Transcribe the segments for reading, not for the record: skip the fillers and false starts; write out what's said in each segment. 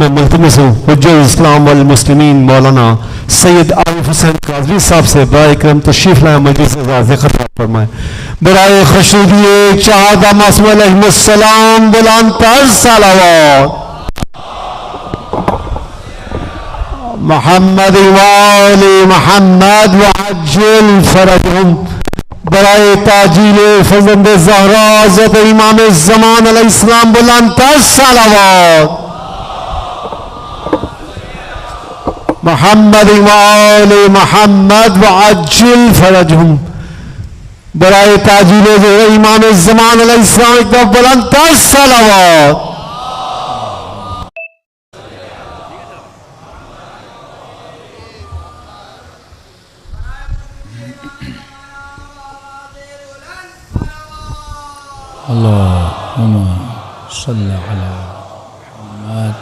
میں ملتمس ہوں حجت اسلام والمسلمین مولانا سید عارف حسین قاضوی صاحب سے برائے کرم تشریف لائیں مجلس اعزاز خطاب فرمائیں. برائے خشنودی شہادہ معصوم علیہ السلام بلند تر صلوات. محمد وآل محمد وعجل فرجهم. برائے تاجیل فرزند زہرا حضرت امام الزمان علیہ السلام بلند تر صلوات. محمد وآل محمد وعجل فرجهم. برائے تاجیل زہرا امام الزمان علیہ السلام بلند تر صلوات. اللہم صلی علی محمد.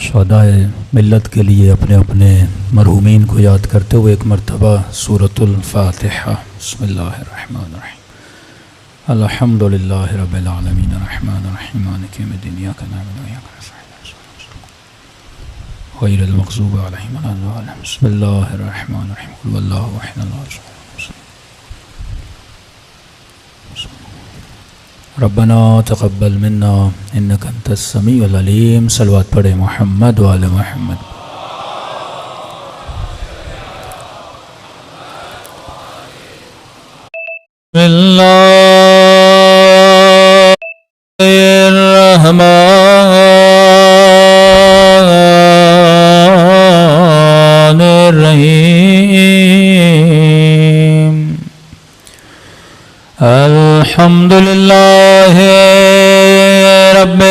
شہدائے ملت کے لیے اپنے اپنے مرحومین کو یاد کرتے ہوئے ایک مرتبہ سورۃ الفاتحہ. بسم اللہ الرحمن الرحیم. الحمدللہ رب العالمین الرحمن الرحیم مالک یوم الدین ایاک نعبد و ایاک نستعین غیر المغضوب علیہم ولا الضالین. بسم اللہ الرحمن الرحیم. قل واللہ احد اللہ الصمد. ربنا تقبل منا انک انت السمیع العلیم. صلوات پڑھے محمد وآل محمد. بسم اللہ الرحمن الرحیم. الحمدللہ رب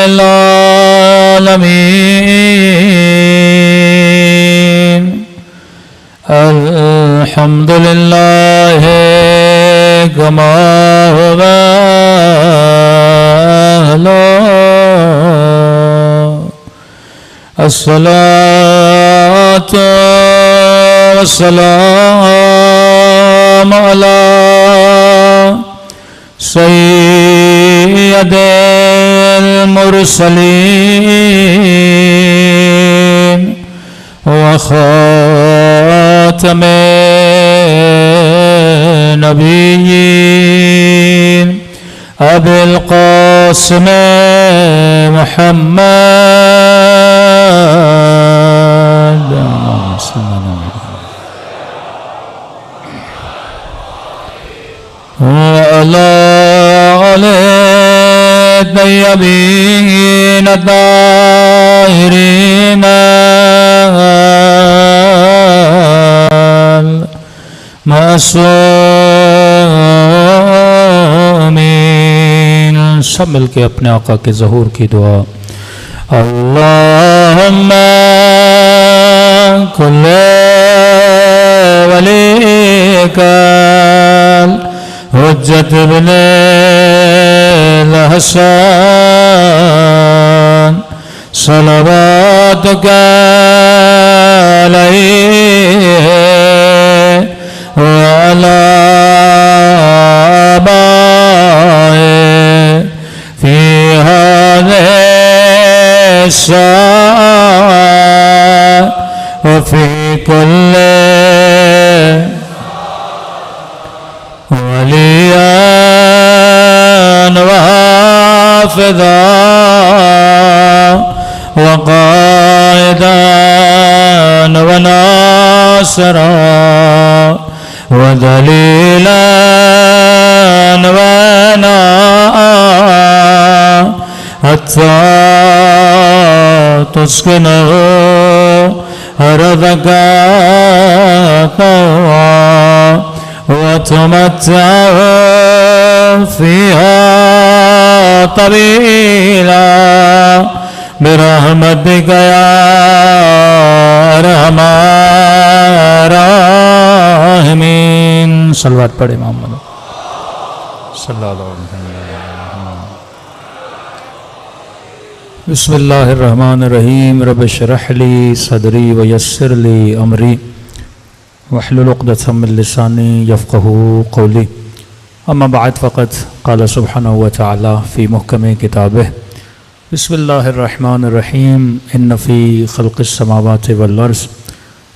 العالمین. الحمدللہ کما هو الصلاة والسلام علی سید المرسلین وخاتم نبیین ابی القاسم محمد وعلى آل الطيبين الطاهرين المعصومين. سب مل کے اپنے آقا کے ظہور کی دعا. اللہم کل ولیک حجت ابن الحسن صلواتک علیہ وعلی آبائه فی هذه الساعة وفي كل وليا وحافظا وقائدا وناصرا وذليلا وناء حتى تسكنه أرضك طوعا وتمتع فيها طويلا برحمتك يا أرحم الراحمين. صلوات پڑھے محمد صلی اللہ علیہ وسلم. بسم اللہ الرحمن الرحیم. رب اشرح لی صدری ویسر لی امری واحلل عقدۃ من لسانی یفقهوا قولی. اما بعد فقد قال سبحانہ وتعالی فی محکم کتابہ بسم اللہ الرحمن الرحیم ان فی خلق السماوات والارض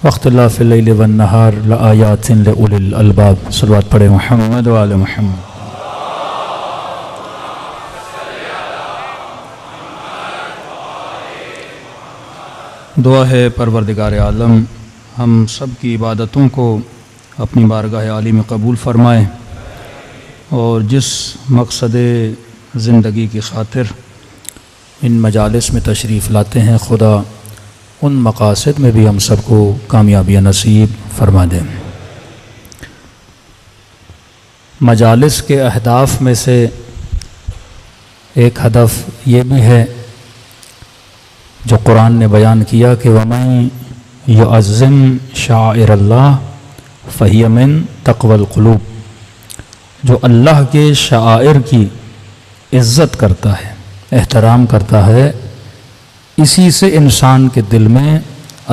واختلاف اللیل والنہار لآیات لأولی الالباب. صلوات پڑھے محمد و آل محمد. دعا ہے پروردگار عالم ہم سب کی عبادتوں کو اپنی بارگاہ عالی میں قبول فرمائے، اور جس مقصد زندگی کی خاطر ان مجالس میں تشریف لاتے ہیں خدا ان مقاصد میں بھی ہم سب کو کامیابی نصیب فرما دیں. مجالس کے اہداف میں سے ایک ہدف یہ بھی ہے جو قرآن نے بیان کیا کہ وَمَن يُعَظِّمْ شَعَائِرَ اللَّهِ فَهِيَ مِن تَقْوَى الْقُلُوبِ، جو اللہ کے شعائر کی عزت کرتا ہے، احترام کرتا ہے، اسی سے انسان کے دل میں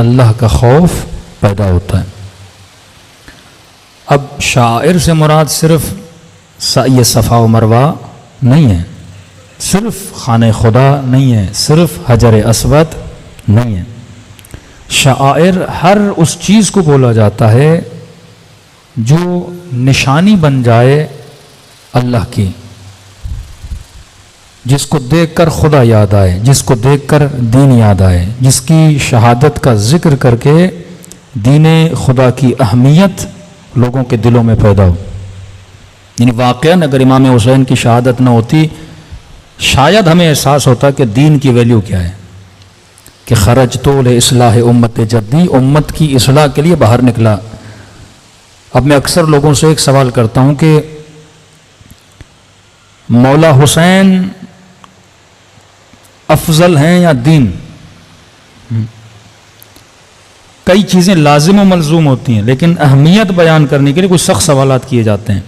اللہ کا خوف پیدا ہوتا ہے. اب شعائر سے مراد صرف سعی صفا و مروہ نہیں ہے، صرف خانہ خدا نہیں ہے، صرف حجر اسود نہیں ہے. شعائر ہر اس چیز کو بولا جاتا ہے جو نشانی بن جائے اللہ کی، جس کو دیکھ کر خدا یاد آئے، جس کو دیکھ کر دین یاد آئے، جس کی شہادت کا ذکر کر کے دین خدا کی اہمیت لوگوں کے دلوں میں پیدا ہو. یعنی واقعاً اگر امام حسین کی شہادت نہ ہوتی شاید ہمیں احساس ہوتا کہ دین کی ویلیو کیا ہے، کہ خرجت لاصلاح امت جدی، امت کی اصلاح کے لیے باہر نکلا. اب میں اکثر لوگوں سے ایک سوال کرتا ہوں کہ مولا حسین افضل ہیں یا دین؟ کئی چیزیں لازم و ملزوم ہوتی ہیں، لیکن اہمیت بیان کرنے کے لیے کچھ سخت سوالات کیے جاتے ہیں.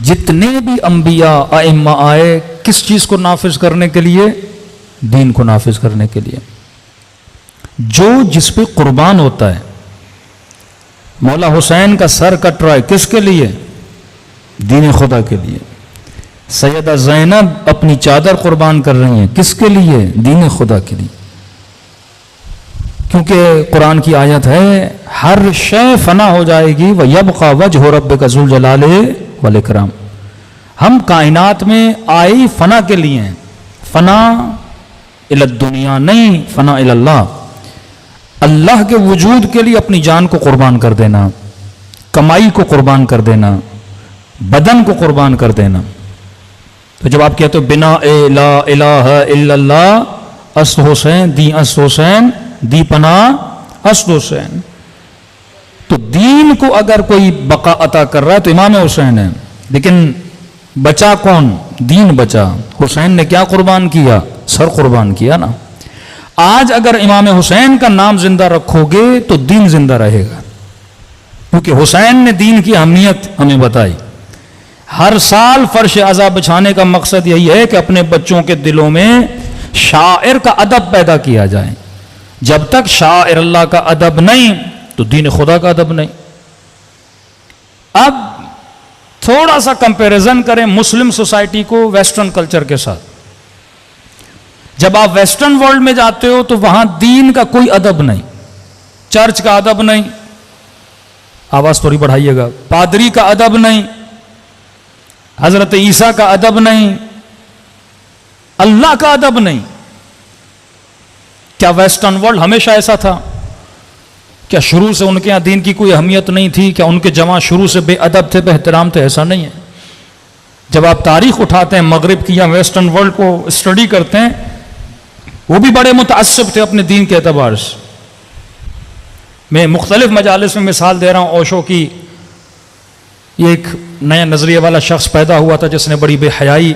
جتنے بھی انبیاء ائمہ آئے کس چیز کو نافذ کرنے کے لیے؟ دین کو نافذ کرنے کے لیے. جو جس پہ قربان ہوتا ہے، مولا حسین کا سر کٹ رہا ہے کس کے لیے؟ دین خدا کے لیے. سیدہ زینب اپنی چادر قربان کر رہی ہیں کس کے لیے؟ دین خدا کے لیے. کیونکہ قرآن کی آیت ہے ہر شے فنا ہو جائے گی وَيَبْقَى وَجْهُ رَبِّكَ ذُو الْجَلَالِ وَالْإِكْرَامِ. ہم کائنات میں آئی فنا کے لیے ہیں، فنا الی الدنیا نہیں، فنا الی اللہ. اللہ کے وجود کے لیے اپنی جان کو قربان کر دینا، کمائی کو قربان کر دینا، بدن کو قربان کر دینا. تو جب آپ کہتے ہو بنا لا الہ الا اللہ است حسین دی است حسین دی پناہ است حسین، تو دین کو اگر کوئی بقا عطا کر رہا ہے تو امام حسین ہے. لیکن بچا کون؟ دین بچا. حسین نے کیا قربان کیا؟ سر قربان کیا نا. آج اگر امام حسین کا نام زندہ رکھو گے تو دین زندہ رہے گا، کیونکہ حسین نے دین کی اہمیت ہمیں بتائی. ہر سال فرش عزا بچھانے کا مقصد یہی ہے کہ اپنے بچوں کے دلوں میں شاعر کا ادب پیدا کیا جائے. جب تک شاعر اللہ کا ادب نہیں تو دین خدا کا ادب نہیں. اب تھوڑا سا کمپیریزن کریں مسلم سوسائٹی کو ویسٹرن کلچر کے ساتھ. جب آپ ویسٹرن ورلڈ میں جاتے ہو تو وہاں دین کا کوئی ادب نہیں، چرچ کا ادب نہیں، آواز تھوڑی بڑھائیے گا، پادری کا ادب نہیں، حضرت عیسیٰ کا ادب نہیں، اللہ کا ادب نہیں. کیا ویسٹرن ورلڈ ہمیشہ ایسا تھا؟ کیا شروع سے ان کے یہاں دین کی کوئی اہمیت نہیں تھی؟ کیا ان کے جماعت شروع سے بے ادب تھے، بے احترام تھے؟ ایسا نہیں ہے. جب آپ تاریخ اٹھاتے ہیں مغرب کی یا ویسٹرن ورلڈ کو اسٹڈی کرتے ہیں، وہ بھی بڑے متعصب تھے اپنے دین کے اعتبار سے. میں مختلف مجالس میں مثال دے رہا ہوں اوشو کی. یہ ایک نیا نظریے والا شخص پیدا ہوا تھا جس نے بڑی بے حیائی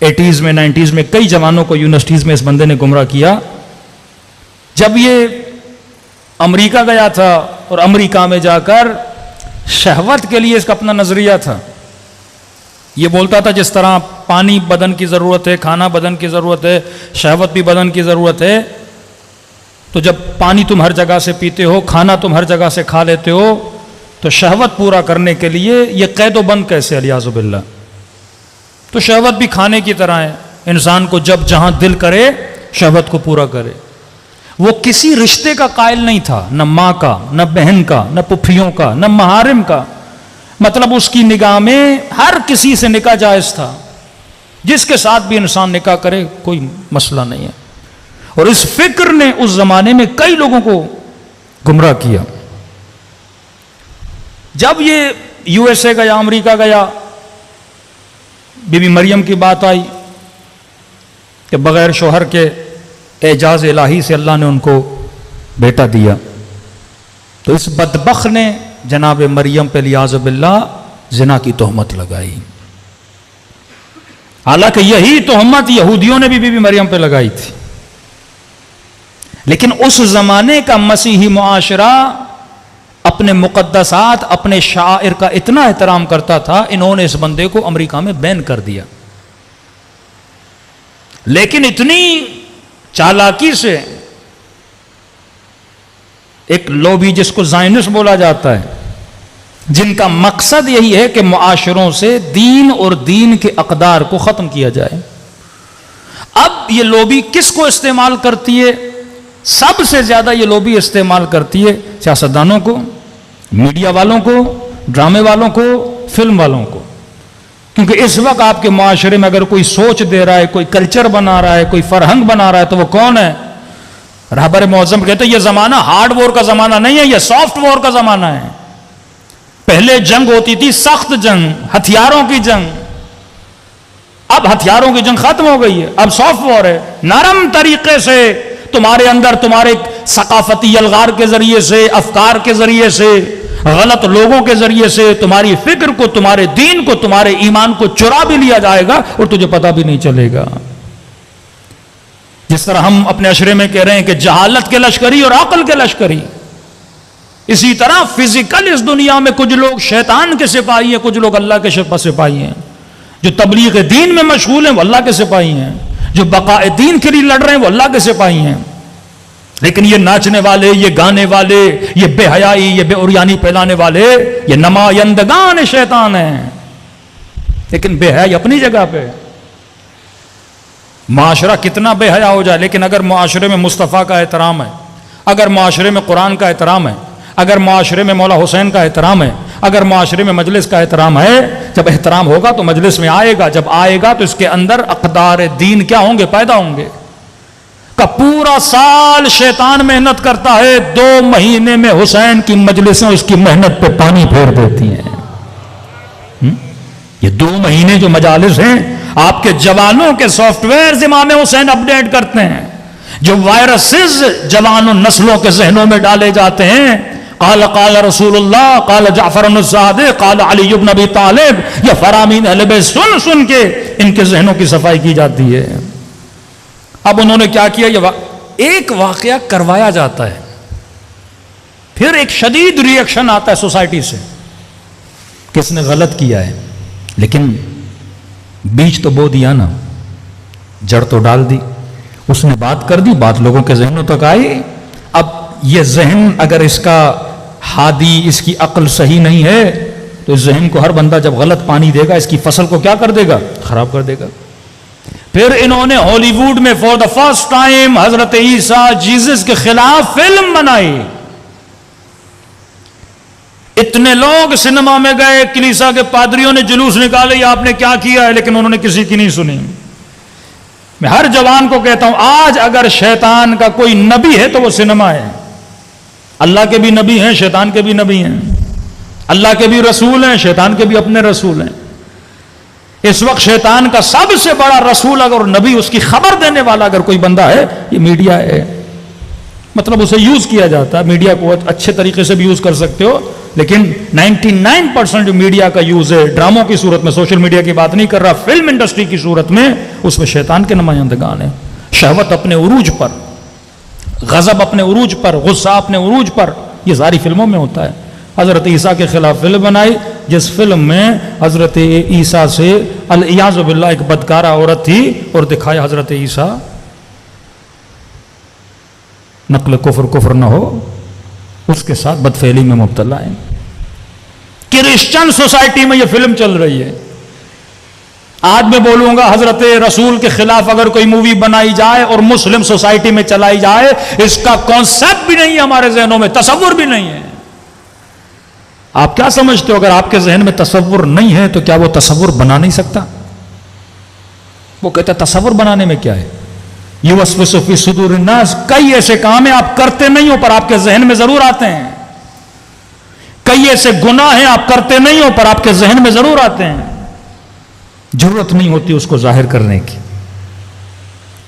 80s میں 90s میں کئی جوانوں کو یونیورسٹیز میں اس بندے نے گمراہ کیا. جب یہ امریکہ گیا تھا اور امریکہ میں جا کر شہوت کے لیے اس کا اپنا نظریہ تھا. یہ بولتا تھا جس طرح پانی بدن کی ضرورت ہے، کھانا بدن کی ضرورت ہے، شہوت بھی بدن کی ضرورت ہے. تو جب پانی تم ہر جگہ سے پیتے ہو، کھانا تم ہر جگہ سے کھا لیتے ہو، تو شہوت پورا کرنے کے لیے یہ قید و بند کیسے؟ الیاذ باللہ. تو شہوت بھی کھانے کی طرح ہے، انسان کو جب جہاں دل کرے شہوت کو پورا کرے۔ وہ کسی رشتے کا قائل نہیں تھا، نہ ماں کا، نہ بہن کا، نہ پھوپھیوں کا، نہ محارم کا، مطلب اس کی نگاہ میں ہر کسی سے نکاح جائز تھا، جس کے ساتھ بھی انسان نکاح کرے کوئی مسئلہ نہیں ہے۔ اور اس فکر نے اس زمانے میں کئی لوگوں کو گمراہ کیا۔ جب یہ یو ایس اے گیا، امریکہ گیا، بی بی مریم کی بات آئی کہ بغیر شوہر کے اعجاز الہی سے اللہ نے ان کو بیٹا دیا، تو اس بدبخت نے جناب مریم پہ لیاذ باللہ زنا کی تہمت لگائی۔ حالانکہ یہی تہمت یہودیوں نے بھی بی بی مریم پہ لگائی تھی، لیکن اس زمانے کا مسیحی معاشرہ اپنے مقدسات، اپنے شعائر کا اتنا احترام کرتا تھا، انہوں نے اس بندے کو امریکہ میں بین کر دیا۔ لیکن اتنی چالاکی سے ایک لوبی جس کو زائنسٹ بولا جاتا ہے، جن کا مقصد یہی ہے کہ معاشروں سے دین اور دین کے اقدار کو ختم کیا جائے۔ اب یہ لوبی کس کو استعمال کرتی ہے؟ سب سے زیادہ یہ لوبی استعمال کرتی ہے سیاستدانوں کو، میڈیا والوں کو، ڈرامے والوں کو، فلم والوں کو، کیونکہ اس وقت آپ کے معاشرے میں اگر کوئی سوچ دے رہا ہے، کوئی کلچر بنا رہا ہے، کوئی فرہنگ بنا رہا ہے، تو وہ کون ہے؟ رہبر معظم کہتے ہیں یہ زمانہ ہارڈ وار کا زمانہ نہیں ہے، یہ سافٹ وار کا زمانہ ہے۔ پہلے جنگ ہوتی تھی سخت جنگ، ہتھیاروں کی جنگ، اب ہتھیاروں کی جنگ ختم ہو گئی ہے، اب سافٹ وار ہے۔ نرم طریقے سے تمہارے اندر، تمہارے ثقافتی الغار کے ذریعے سے، افکار کے ذریعے سے، غلط لوگوں کے ذریعے سے تمہاری فکر کو، تمہارے دین کو، تمہارے ایمان کو چرا بھی لیا جائے گا اور تجھے پتہ بھی نہیں چلے گا۔ جس طرح ہم اپنے اشرے میں کہہ رہے ہیں کہ جہالت کے لشکری اور عقل کے لشکری، اسی طرح فزیکل اس دنیا میں کچھ لوگ شیطان کے سپاہی ہیں، کچھ لوگ اللہ کے سپاہی ہیں۔ جو تبلیغ دین میں مشغول ہیں وہ اللہ کے سپاہی ہیں، جو بقاء دین کے لیے لڑ رہے ہیں وہ اللہ کے سپاہی ہیں۔ لیکن یہ ناچنے والے، یہ گانے والے، یہ بے حیائی، یہ بے اوریانی پھیلانے والے، یہ نمائندگان شیطان ہیں۔ لیکن بے حیائی اپنی جگہ پہ، معاشرہ کتنا بے حیا ہو جائے، لیکن اگر معاشرے میں مصطفیٰ کا احترام ہے، اگر معاشرے میں قرآن کا احترام ہے، اگر معاشرے میں مولا حسین کا احترام ہے، اگر معاشرے میں مجلس کا احترام ہے، جب احترام ہوگا تو مجلس میں آئے گا، جب آئے گا تو اس کے اندر اقدار دین کیا ہوں گے؟ پیدا ہوں گے۔ کا پورا سال شیطان محنت کرتا ہے، 2 مہینے میں حسین کی مجلسیں اس کی محنت پہ پانی پھیر دیتی ہیں۔ یہ 2 مہینے جو مجالس ہیں، آپ کے جوانوں کے سافٹ ویئر امام حسین اپڈیٹ کرتے ہیں، جو وائرسز جوانوں نسلوں کے ذہنوں میں ڈالے جاتے ہیں۔ قال قال رسول اللہ، قال جعفر الصادق، قال علی بن ابی طالب، یہ فرامین اہل بیت سن سن کے ان کے ذہنوں کی صفائی کی جاتی ہے۔ اب انہوں نے کیا کیا؟ ایک واقعہ کروایا جاتا ہے، پھر ایک شدید ری ایکشن آتا ہے سوسائٹی سے، کس نے غلط کیا ہے، لیکن بیج تو بو دیا نا، جڑ تو ڈال دی، اس نے بات کر دی، بات لوگوں کے ذہنوں تک آئی۔ اب یہ ذہن اگر اس کا ہادی، اس کی عقل صحیح نہیں ہے تو اس ذہن کو ہر بندہ جب غلط پانی دے گا، اس کی فصل کو کیا کر دے گا؟ خراب کر دے گا۔ پھر انہوں نے ہالی ووڈ میں فور دا فرسٹ ٹائم حضرت عیسیٰ جیزس کے خلاف فلم بنائی۔ اتنے لوگ سنیما میں گئے، کلیسا کے پادریوں نے جلوس نکالے، یہ آپ نے کیا کیا ہے، لیکن انہوں نے کسی کی نہیں سنی۔ میں ہر جوان کو کہتا ہوں، آج اگر شیطان کا کوئی نبی ہے تو وہ سنیما ہے۔ اللہ کے بھی نبی ہیں، شیطان کے بھی نبی ہیں، اللہ کے بھی رسول ہیں، شیطان کے بھی اپنے رسول ہیں۔ اس وقت شیطان کا سب سے بڑا رسول اگر نبی، اس کی خبر دینے والا اگر کوئی بندہ ہے، یہ میڈیا ہے۔ مطلب اسے یوز کیا جاتا ہے، میڈیا کو اچھے طریقے سے بھی یوز کر سکتے ہو، لیکن 99% جو میڈیا کا یوز ہے ڈراموں کی صورت میں، سوشل میڈیا کی بات نہیں کر رہا، فلم انڈسٹری کی صورت میں، اس میں شیطان کے نمائندگان ہیں۔ شہوت اپنے عروج پر، غضب اپنے عروج پر، غصہ اپنے عروج پر، یہ ساری فلموں میں ہوتا ہے۔ حضرت عیسیٰ کے خلاف فلم بنائی، جس فلم میں حضرت عیسیٰ سے الیاذ باللہ ایک بدکارہ عورت تھی، اور دکھایا حضرت عیسیٰ نقل کفر نہ ہو، اس کے ساتھ بدفعلی میں مبتلا ہے۔ کرسچن سوسائٹی میں یہ فلم چل رہی ہے، آج میں بولوں گا حضرت رسول کے خلاف اگر کوئی مووی بنائی جائے اور مسلم سوسائٹی میں چلائی جائے، اس کا کانسیپٹ بھی نہیں ہے ہمارے ذہنوں میں، تصور بھی نہیں ہے۔ آپ کیا سمجھتے ہو اگر آپ کے ذہن میں تصور نہیں ہے تو کیا وہ تصور بنا نہیں سکتا؟ وہ کہتا ہے تصور بنانے میں کیا ہے؟ یوسوس فی صدور الناس، کئی ایسے کام ہیں آپ کرتے نہیں ہو پر آپ کے ذہن میں ضرور آتے ہیں، کئی ایسے گناہ ہیں آپ کرتے نہیں ہو پر آپ کے ذہن میں ضرور آتے ہیں، ضرورت نہیں ہوتی اس کو ظاہر کرنے کی۔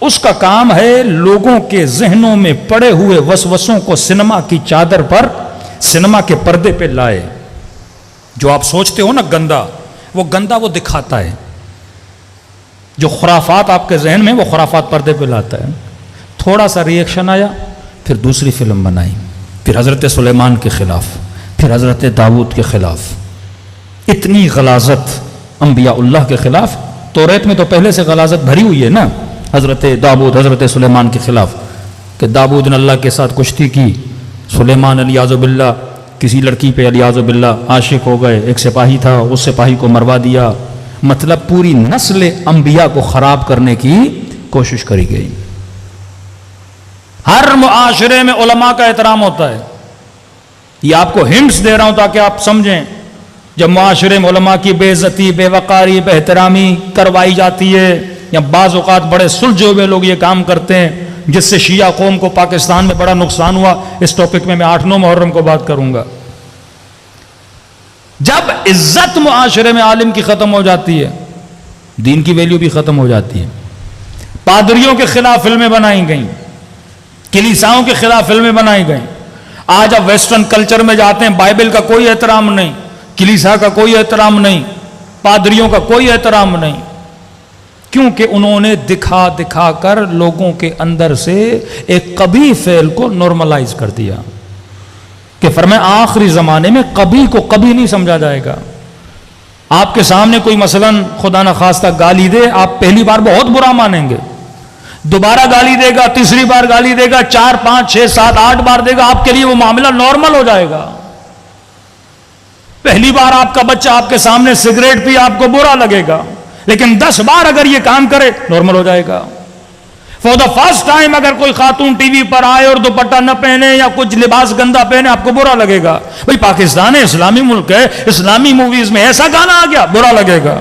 اس کا کام ہے لوگوں کے ذہنوں میں پڑے ہوئے وسوسوں کو سینما کی چادر پر، سینما کے پردے پہ لائے۔ جو آپ سوچتے ہو نا گندا، وہ گندا وہ دکھاتا ہے، جو خرافات آپ کے ذہن میں وہ خرافات پردے پہ لاتا ہے۔ تھوڑا سا ری ایکشن آیا، پھر دوسری فلم بنائی، پھر حضرت سلیمان کے خلاف، پھر حضرت داؤد کے خلاف۔ اتنی غلاظت انبیاء اللہ کے خلاف، توریت میں تو پہلے سے غلاظت بھری ہوئی ہے نا، حضرت داؤد حضرت سلیمان کے خلاف، کہ داؤد نے اللہ کے ساتھ کشتی کی، سلیمان علیاذ باللہ کسی لڑکی پہ علیاذ باللہ عاشق ہو گئے، ایک سپاہی تھا اس سپاہی کو مروا دیا۔ مطلب پوری نسل انبیاء کو خراب کرنے کی کوشش کری گئی۔ ہر معاشرے میں علماء کا احترام ہوتا ہے، یہ آپ کو ہنٹس دے رہا ہوں تاکہ آپ سمجھیں۔ جب معاشرے میں علماء کی بے عزتی، بے وقاری، بے احترامی کروائی جاتی ہے، یا بعض اوقات بڑے سلجھے ہوئے لوگ یہ کام کرتے ہیں جس سے شیعہ قوم کو پاکستان میں بڑا نقصان ہوا، اس ٹاپک میں 8-9 محرم کو بات کروں گا۔ جب عزت معاشرے میں عالم کی ختم ہو جاتی ہے، دین کی ویلیو بھی ختم ہو جاتی ہے۔ پادریوں کے خلاف فلمیں بنائی گئیں، کلیساؤں کے خلاف فلمیں بنائی گئیں۔ آج اب ویسٹرن کلچر میں جاتے ہیں، بائبل کا کوئی احترام نہیں، کلیسا کا کوئی احترام نہیں، پادریوں کا کوئی احترام نہیں، کیونکہ انہوں نے دکھا دکھا کر لوگوں کے اندر سے ایک قبیح فعل کو نارملائز کر دیا کہ فرمایا آخری زمانے میں قبیح کو قبیح نہیں سمجھا جائے گا۔ آپ کے سامنے کوئی مثلاً خدا نخواستہ گالی دے، آپ پہلی بار بہت برا مانیں گے، دوبارہ گالی دے گا، تیسری بار گالی دے گا، 4 5 6 7 8 بار دے گا، آپ کے لیے وہ معاملہ نارمل ہو جائے گا۔ پہلی بار آپ کا بچہ آپ کے سامنے سگریٹ پی، آپ کو برا لگے گا، لیکن 10 بار اگر یہ کام کرے نارمل ہو جائے گا۔ فور دا فرسٹ ٹائم اگر کوئی خاتون ٹی وی پر آئے اور دوپٹہ نہ پہنے یا کچھ لباس گندا پہنے، آپ کو برا لگے گا۔ بھئی پاکستان ہے، اسلامی ملک ہے، اسلامی موویز میں ایسا گانا آ گیا، برا لگے گا۔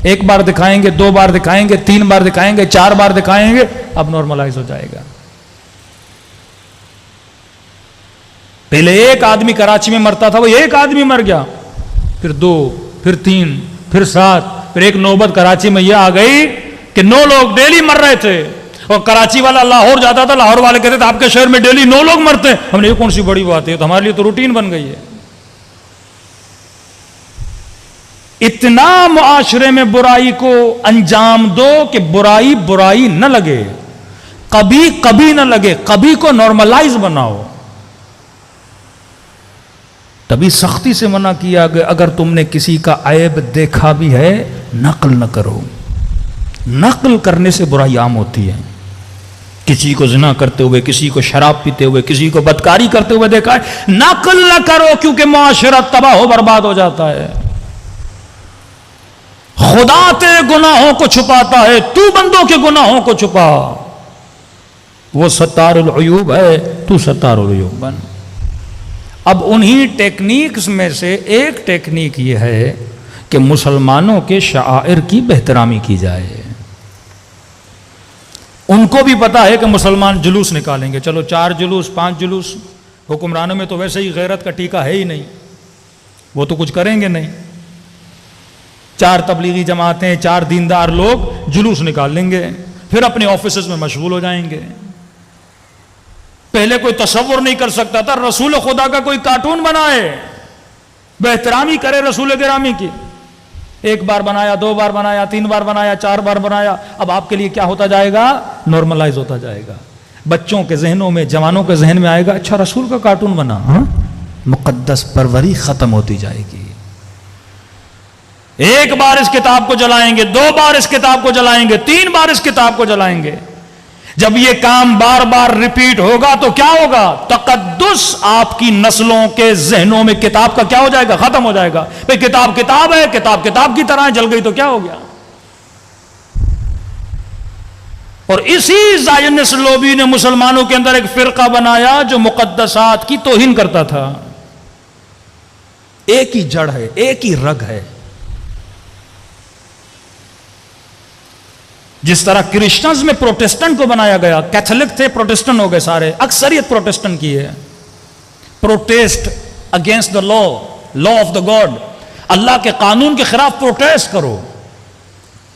1 بار دکھائیں گے، 2 بار دکھائیں گے، 3 بار دکھائیں گے، 4 بار دکھائیں گے، اب نارملائز ہو جائے گا۔ پہلے ایک آدمی کراچی میں مرتا تھا، وہ ایک آدمی مر گیا، پھر 2، پھر 3، پھر 7، پھر ایک نوبت کراچی میں یہ آ گئی کہ 9 لوگ ڈیلی مر رہے تھے، اور کراچی والا لاہور جاتا تھا، لاہور والے کہتے تھے آپ کے شہر میں ڈیلی 9 لوگ مرتے ہیں۔ ہم نے یہ کون سی بڑی بات ہے، تو ہمارے لیے تو روٹین بن گئی ہے۔ اتنا معاشرے میں برائی کو انجام دو کہ برائی برائی نہ لگے، کبھی کبھی نہ لگے، کبھی کو نارملائز بناؤ۔ تبھی سختی سے منع کیا کہ اگر تم نے کسی کا عیب دیکھا بھی ہے نقل نہ کرو۔ نقل کرنے سے برائی عام ہوتی ہے۔ کسی کو زنا کرتے ہوئے، کسی کو شراب پیتے ہوئے، کسی کو بدکاری کرتے ہوئے دیکھا ہے، نقل نہ کرو، کیونکہ معاشرہ تباہ و برباد ہو جاتا ہے۔ خدا تیرے گناہوں کو چھپاتا ہے، تو بندوں کے گناہوں کو چھپا۔ وہ ستار العیوب ہے، تو ستار العیوب بن۔ اب انہی ٹیکنیکس میں سے ایک ٹیکنیک یہ ہے کہ مسلمانوں کے شعائر کی بہترامی کی جائے۔ ان کو بھی پتا ہے کہ مسلمان جلوس نکالیں گے، چلو 4 جلوس 5 جلوس، حکمرانوں میں تو ویسے ہی غیرت کا ٹیکہ ہے ہی نہیں، وہ تو کچھ کریں گے نہیں۔ 4 تبلیغی جماعتیں، 4 دیندار لوگ جلوس نکال لیں گے، پھر اپنے آفیسز میں مشغول ہو جائیں گے۔ پہلے کوئی تصور نہیں کر سکتا تھا رسول خدا کا کوئی کارٹون بنائے، بہترامی کرے رسول گرامی کی۔ 1 بار بنایا، 2 بار بنایا، 3 بار بنایا، 4 بار بنایا، اب آپ کے لیے کیا ہوتا جائے گا؟ نارملائز ہوتا جائے گا۔ بچوں کے ذہنوں میں، جوانوں کے ذہن میں آئے گا، اچھا رسول کا کارٹون بنا، مقدس پروری ختم ہوتی جائے گی۔ 1 بار اس کتاب کو جلائیں گے، 2 بار اس کتاب کو جلائیں گے، 3 بار اس کتاب کو جلائیں گے۔ جب یہ کام بار بار ریپیٹ ہوگا تو کیا ہوگا؟ تقدس آپ کی نسلوں کے ذہنوں میں کتاب کا کیا ہو جائے گا؟ ختم ہو جائے گا۔ بھئی کتاب کتاب ہے، کتاب کتاب کی طرح جل گئی تو کیا ہو گیا؟ اور اسی زائنسٹ لوبی نے مسلمانوں کے اندر ایک فرقہ بنایا جو مقدسات کی توہین کرتا تھا. ایک ہی جڑ ہے، ایک ہی رگ ہے. جس طرح کرسچنز میں پروٹسٹنٹ کو بنایا گیا، کیتھولک تھے پروٹسٹنٹ ہو گئے سارے، اکثریت پروٹسٹنٹ کی ہے. Protest against the law of the God, اللہ کے قانون کے خلاف پروٹیسٹ کرو.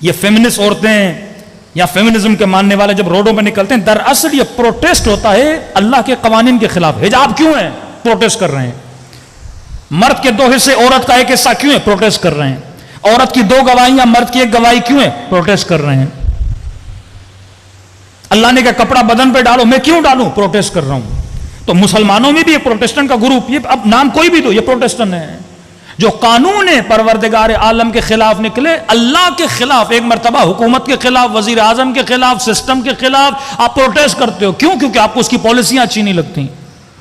یہ فیمنسٹ عورتیں یا فیمنزم کے ماننے والے جب روڈوں پہ نکلتے ہیں، دراصل یہ پروٹیسٹ ہوتا ہے اللہ کے قوانین کے خلاف. حجاب کیوں ہے؟ پروٹیسٹ کر رہے ہیں. مرد کے 2 حصے عورت کا 1 حصہ کیوں ہے؟ پروٹیسٹ کر رہے ہیں. عورت کی 2 گواہیاں مرد کی 1 گواہی کیوں ہے؟ پروٹیسٹ کر رہے ہیں. اللہ نے کہا کپڑا بدن پہ ڈالو، میں کیوں ڈالوں؟ پروٹیسٹ کر رہا ہوں. تو مسلمانوں میں بھی یہ پروٹیسٹنٹ کا گروپ، یہ اب نام کوئی بھی دو، یہ پروٹیسٹنٹ ہے. جو قانون پروردگار عالم کے خلاف نکلے، اللہ کے خلاف، ایک مرتبہ حکومت کے خلاف، وزیر اعظم کے خلاف، سسٹم کے خلاف آپ پروٹیسٹ کرتے ہو. کیوں؟ کیونکہ آپ کو اس کی پالیسیاں اچھی نہیں لگتی.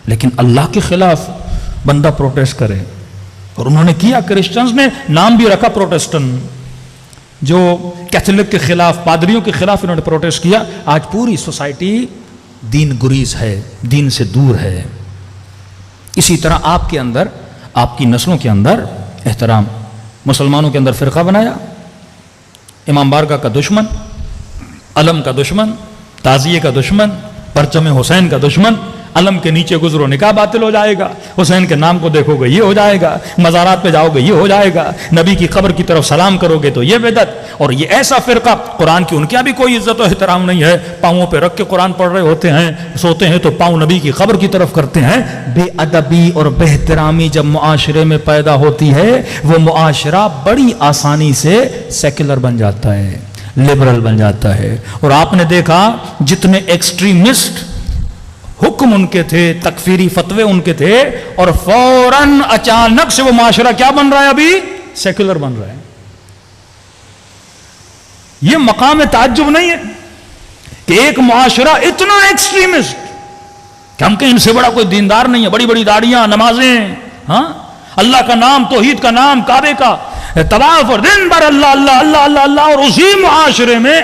لیکن اللہ کے خلاف بندہ پروٹیسٹ کرے، اور انہوں نے کیا. کرسچنز نے نام بھی رکھا پروٹیسٹنٹ. جو کیتھولک کے خلاف، پادریوں کے خلاف انہوں نے پروٹیسٹ کیا. آج پوری سوسائٹی دین گریز ہے، دین سے دور ہے. اسی طرح آپ کے اندر، آپ کی نسلوں کے اندر احترام. مسلمانوں کے اندر فرقہ بنایا، امام بارگاہ کا دشمن، علم کا دشمن، تعزیے کا دشمن، پرچم حسین کا دشمن. علم کے نیچے گزرو نکاح باطل ہو جائے گا، حسین کے نام کو دیکھو گے یہ ہو جائے گا، مزارات پہ جاؤ گے یہ ہو جائے گا، نبی کی قبر کی طرف سلام کرو گے تو یہ بدعت. اور یہ ایسا فرقہ، قرآن کی ان کے بھی کوئی عزت و احترام نہیں ہے. پاؤں پہ رکھ کے قرآن پڑھ رہے ہوتے ہیں، سوتے ہیں تو پاؤں نبی کی قبر کی طرف کرتے ہیں. بے ادبی اور بے احترامی جب معاشرے میں پیدا ہوتی ہے، وہ معاشرہ بڑی آسانی سے سیکولر بن جاتا ہے، لبرل بن جاتا ہے. اور آپ نے دیکھا جتنے ایکسٹریمسٹ حکم ان کے تھے، تکفیری فتوے ان کے تھے، اور فوراً اچانک سے وہ معاشرہ کیا بن رہا ہے؟ ابھی سیکولر بن رہا ہے. یہ مقام تعجب نہیں ہے کہ ایک معاشرہ اتنا ایکسٹریمسٹ کہ ہم کہیں ان سے بڑا کوئی دیندار نہیں ہے. بڑی بڑی داڑیاں، نمازیں، ہاں، اللہ کا نام، توحید کا نام، کعبے کا طواف، اور دن بھر اللہ اللہ اللہ اللہ اللہ. اور اسی معاشرے میں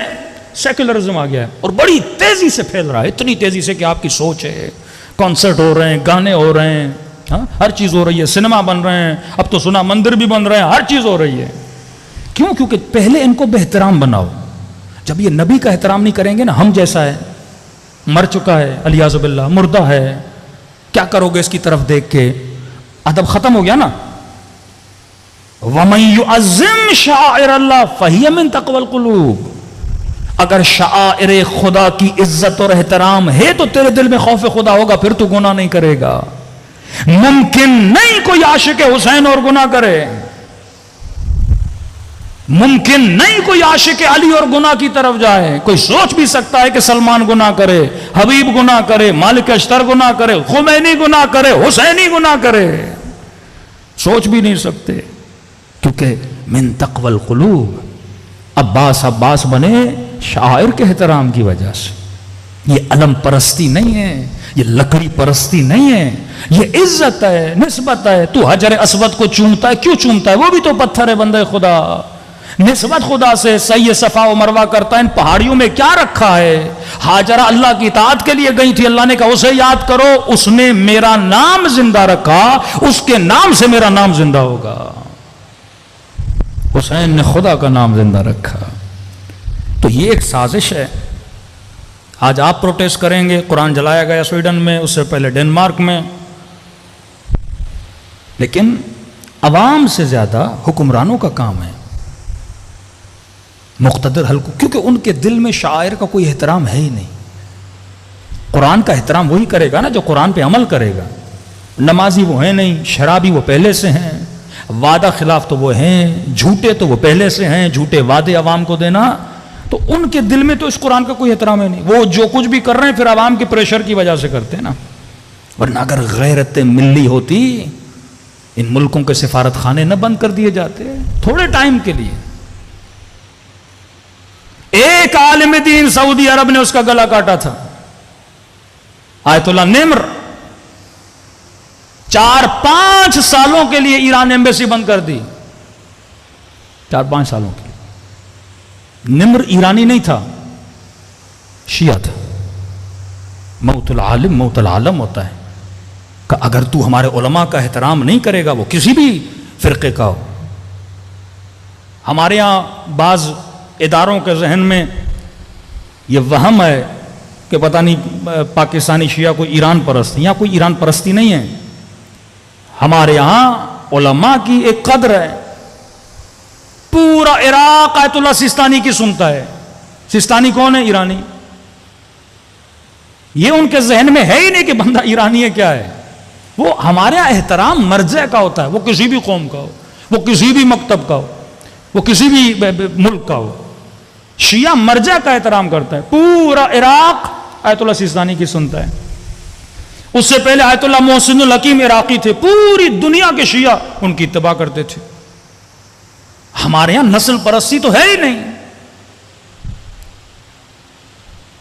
سیکولرزم آ گیا ہے اور بڑی تیزی سے پھیل رہا ہے. اتنی تیزی سے کہ آپ کی سوچ ہے. کانسرٹ ہو رہے ہیں، گانے ہو رہے ہیں، ہاں، ہر چیز ہو رہی ہے. سنیما بن رہے ہیں، اب تو سنا مندر بھی بن رہے ہیں، ہر چیز ہو رہی ہے. کیوں؟ کیونکہ پہلے ان کو بہترام بناؤ. جب یہ نبی کا احترام نہیں کریں گے نا، ہم جیسا ہے، مر چکا ہے، الیاذ باللہ، مردہ ہے، کیا کرو گے اس کی طرف دیکھ کے؟ ادب ختم ہو گیا نا. وَمَن يُعَظِّمْ شَعَائِرَ اللَّهِ فَهِيَ مِن تَقْوَى الْقُلُوبِ. اگر شعائر خدا کی عزت اور احترام ہے تو تیرے دل میں خوف خدا ہوگا، پھر تو گناہ نہیں کرے گا. ممکن نہیں کوئی عاشق حسین اور گناہ کرے، ممکن نہیں کوئی عاشق علی اور گناہ کی طرف جائے. کوئی سوچ بھی سکتا ہے کہ سلمان گناہ کرے، حبیب گناہ کرے، مالک اشتر گناہ کرے، خمینی گناہ کرے، حسینی گناہ کرے؟ سوچ بھی نہیں سکتے، کیونکہ من تقوی القلوب. عباس بنے شاعر کے احترام کی وجہ سے. یہ علم پرستی نہیں ہے، یہ لکڑی پرستی نہیں ہے، یہ عزت ہے، نسبت ہے. تو حجر اسود کو چومتا ہے، کیوں چومتا ہے؟ وہ بھی تو پتھر ہے بندے خدا. نسبت خدا سے، سعی صفا و مروہ کرتا ہے. ان پہاڑیوں میں کیا رکھا ہے؟ ہاجرہ اللہ کی اطاعت کے لیے گئی تھی، اللہ نے کہا اسے یاد کرو، اس نے میرا نام زندہ رکھا، اس کے نام سے میرا نام زندہ ہوگا. حسین نے خدا کا نام زندہ رکھا. تو یہ ایک سازش ہے. آج آپ پروٹیسٹ کریں گے، قرآن جلایا گیا سویڈن میں، اس سے پہلے ڈنمارک میں. لیکن عوام سے زیادہ حکمرانوں کا کام ہے، مقتدر حلقوں، کیونکہ ان کے دل میں شاعر کا کوئی احترام ہے ہی نہیں. قرآن کا احترام وہی کرے گا نا جو قرآن پہ عمل کرے گا. نمازی وہ ہیں نہیں، شرابی وہ پہلے سے ہیں، وعدہ خلاف تو وہ ہیں، جھوٹے تو وہ پہلے سے ہیں، جھوٹے وعدے عوام کو دینا. تو ان کے دل میں تو اس قرآن کا کوئی احترام ہے نہیں. وہ جو کچھ بھی کر رہے ہیں پھر عوام کے پریشر کی وجہ سے کرتے ہیں نا. ورنہ اگر غیرت ملی ہوتی، ان ملکوں کے سفارت خانے نہ بند کر دیے جاتے تھوڑے ٹائم کے لیے. ایک عالم دین سعودی عرب نے اس کا گلا کاٹا تھا، آیت اللہ نمر. 4-5 سالوں کے لیے ایران ایمبیسی بند کر دی. 4-5 سالوں کے لیے. نمر ایرانی نہیں تھا، شیعہ تھا. موت العالم موت العالم ہوتا ہے کہ اگر تو ہمارے علماء کا احترام نہیں کرے گا، وہ کسی بھی فرقے کا ہو. ہمارے یہاں بعض اداروں کے ذہن میں یہ وہم ہے کہ پتہ نہیں پاکستانی شیعہ کوئی ایران پرست ہے. یہاں کوئی ایران پرستی نہیں ہے. ہمارے یہاں علماء کی ایک قدر ہے. پورا عراق آیت اللہ سیستانی کی سنتا ہے. سیستانی کون ہے؟ ایرانی. یہ ان کے ذہن میں ہے ہی نہیں کہ بندہ ایرانی ہے کیا ہے. وہ ہمارے یہاں احترام مرجع کا ہوتا ہے، وہ کسی بھی قوم کا ہو، وہ کسی بھی مکتب کا ہو، وہ کسی بھی ملک کا ہو. شیعہ مرجع کا احترام کرتا ہے. پورا عراق آیت اللہ سیستانی کی سنتا ہے. اس سے پہلے آیت اللہ محسن الحکیم عراقی تھے. پوری دنیا کے شیعہ ان کی اتباع کرتے تھے. ہمارے یہاں نسل پرستی تو ہے ہی نہیں.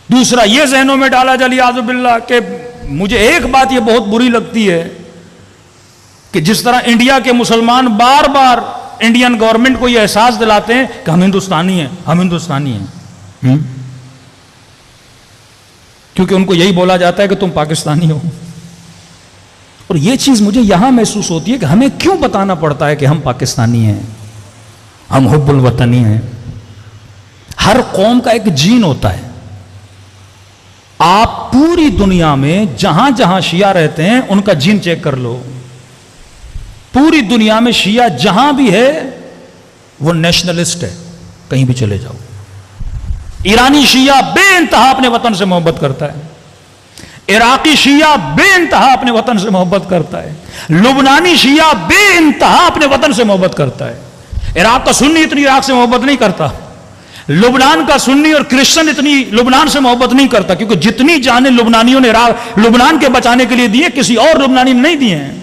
دوسرا یہ ذہنوں میں ڈالا جلی اعوذ باللہ کہ مجھے ایک بات یہ بہت بری لگتی ہے کہ جس طرح انڈیا کے مسلمان بار بار انڈین گورنمنٹ کو یہ احساس دلاتے ہیں کہ ہم ہندوستانی ہیں، ہم ہندوستانی ہیں، کیونکہ ان کو یہی بولا جاتا ہے کہ تم پاکستانی ہو. اور یہ چیز مجھے یہاں محسوس ہوتی ہے کہ ہمیں کیوں بتانا پڑتا ہے کہ ہم پاکستانی ہیں، ہم حب الوطنی ہیں. ہر قوم کا ایک جین ہوتا ہے. آپ پوری دنیا میں جہاں جہاں شیعہ رہتے ہیں ان کا جین چیک کر لو. پوری دنیا میں شیعہ جہاں بھی ہے وہ نیشنلسٹ ہے. کہیں بھی چلے جاؤ. ایرانی شیعہ بے انتہا اپنے وطن سے محبت کرتا ہے. عراقی شیعہ بے انتہا اپنے وطن سے محبت کرتا ہے. لبنانی شیعہ بے انتہا اپنے وطن سے محبت کرتا ہے. عراق کا سنی اتنی عراق سے محبت نہیں کرتا. لبنان کا سنی اور کرسچن اتنی لبنان سے محبت نہیں کرتا، کیونکہ جتنی جانیں لبنانیوں نے لبنان کے بچانے کے لیے دیے کسی اور لبنانی نے نہیں دیے ہیں.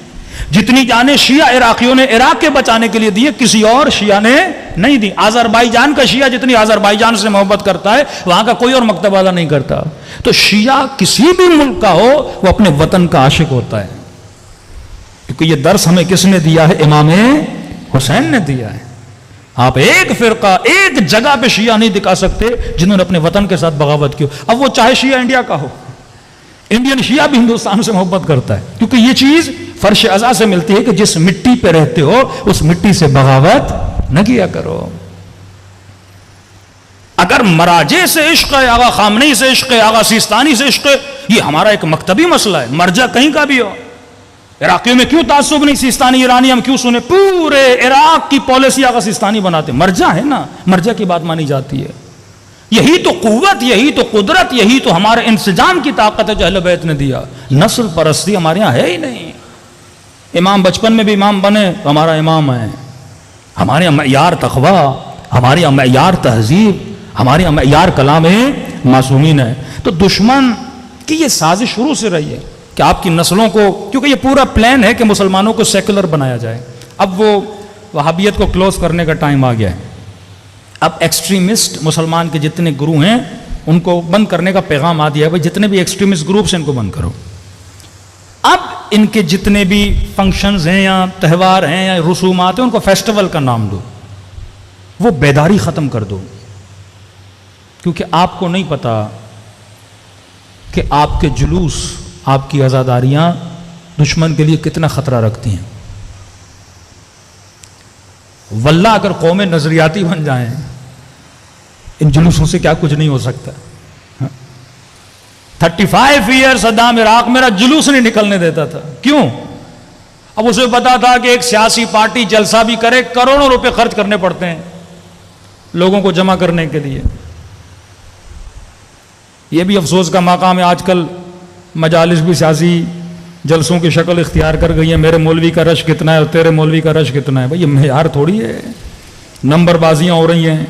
جتنی جانیں شیعہ عراقیوں نے عراق کے بچانے کے لیے دیے کسی اور شیعہ نے نہیں دی. آذربائیجان کا شیعہ جتنی آذربائیجان سے محبت کرتا ہے وہاں کا کوئی اور مکتب والا نہیں کرتا. تو شیعہ کسی بھی ملک کا ہو وہ اپنے وطن کا عاشق ہوتا ہے. کیونکہ یہ درس ہمیں کس نے دیا ہے؟ امام حسین نے دیا ہے. آپ ایک فرقہ ایک جگہ پہ شیعہ نہیں دکھا سکتے جنہوں نے اپنے وطن کے ساتھ بغاوت کی. اب وہ چاہے شیعہ انڈیا کا ہو، انڈین شیعہ بھی ہندوستان سے محبت کرتا ہے، کیونکہ یہ چیز فرش ازا سے ملتی ہے کہ جس مٹی پہ رہتے ہو اس مٹی سے بغاوت نہ کیا کرو. اگر مراجع سے عشق ہے، آغا خامنئی سے عشق ہے، آغا سیستانی سے عشق ہے، یہ ہمارا ایک مکتبی مسئلہ ہے. مرجع کہیں کا بھی ہو. عراقیوں میں کیوں تعصب نہیں؟ سیستانی ایرانی ہم کیوں سنے؟ پورے عراق کی پالیسی آغا سیستانی بناتے. مرجع ہے نا، مرجع کی بات مانی جاتی ہے. یہی تو قوت، یہی تو قدرت، یہی تو ہمارے انسجام کی طاقت ہے جو اہل بیت نے دیا. نسل پرستی ہمارے یہاں ہے ہی نہیں. امام بچپن میں بھی امام بنے تو ہمارا امام ہے. ہمارے یہاں معیار تقویٰ، ہمارے یہاں معیار تہذیب، ہمارے یہاں معیار کلام معصومین ہے. تو دشمن کی یہ سازش شروع سے رہی ہے کہ آپ کی نسلوں کو، کیونکہ یہ پورا پلان ہے کہ مسلمانوں کو سیکولر بنایا جائے. اب وہ وہابیت کو کلوز کرنے کا ٹائم آ گیا ہے. اب ایکسٹریمسٹ مسلمان کے جتنے گروہ ہیں ان کو بند کرنے کا پیغام آ دیا ہے. بھائی جتنے بھی ایکسٹریمسٹ گروپس ہیں ان کو بند کرو. اب ان کے جتنے بھی فنکشنز ہیں یا تہوار ہیں یا رسومات ہیں ان کو فیسٹیول کا نام دو. وہ بیداری ختم کر دو. کیونکہ آپ کو نہیں پتا کہ آپ کے جلوس، آپ کی عزاداریاں دشمن کے لیے کتنا خطرہ رکھتی ہیں. واللہ اگر قومیں نظریاتی بن جائیں ان جلوسوں سے کیا کچھ نہیں ہو سکتا. 35 ایئر صدام عراق میرا جلوس نہیں نکلنے دیتا تھا. کیوں؟ اب اسے پتا تھا کہ ایک سیاسی پارٹی جلسہ بھی کرے کروڑوں روپے خرچ کرنے پڑتے ہیں لوگوں کو جمع کرنے کے لیے. یہ بھی افسوس کا مقام ہے آج کل مجالس بھی سیاسی جلسوں کی شکل اختیار کر گئی ہے. میرے مولوی کا رش کتنا ہے اور تیرے مولوی کا رش کتنا ہے. بھائی یہ معیار تھوڑی ہے. نمبر بازیاں ہو رہی ہیں.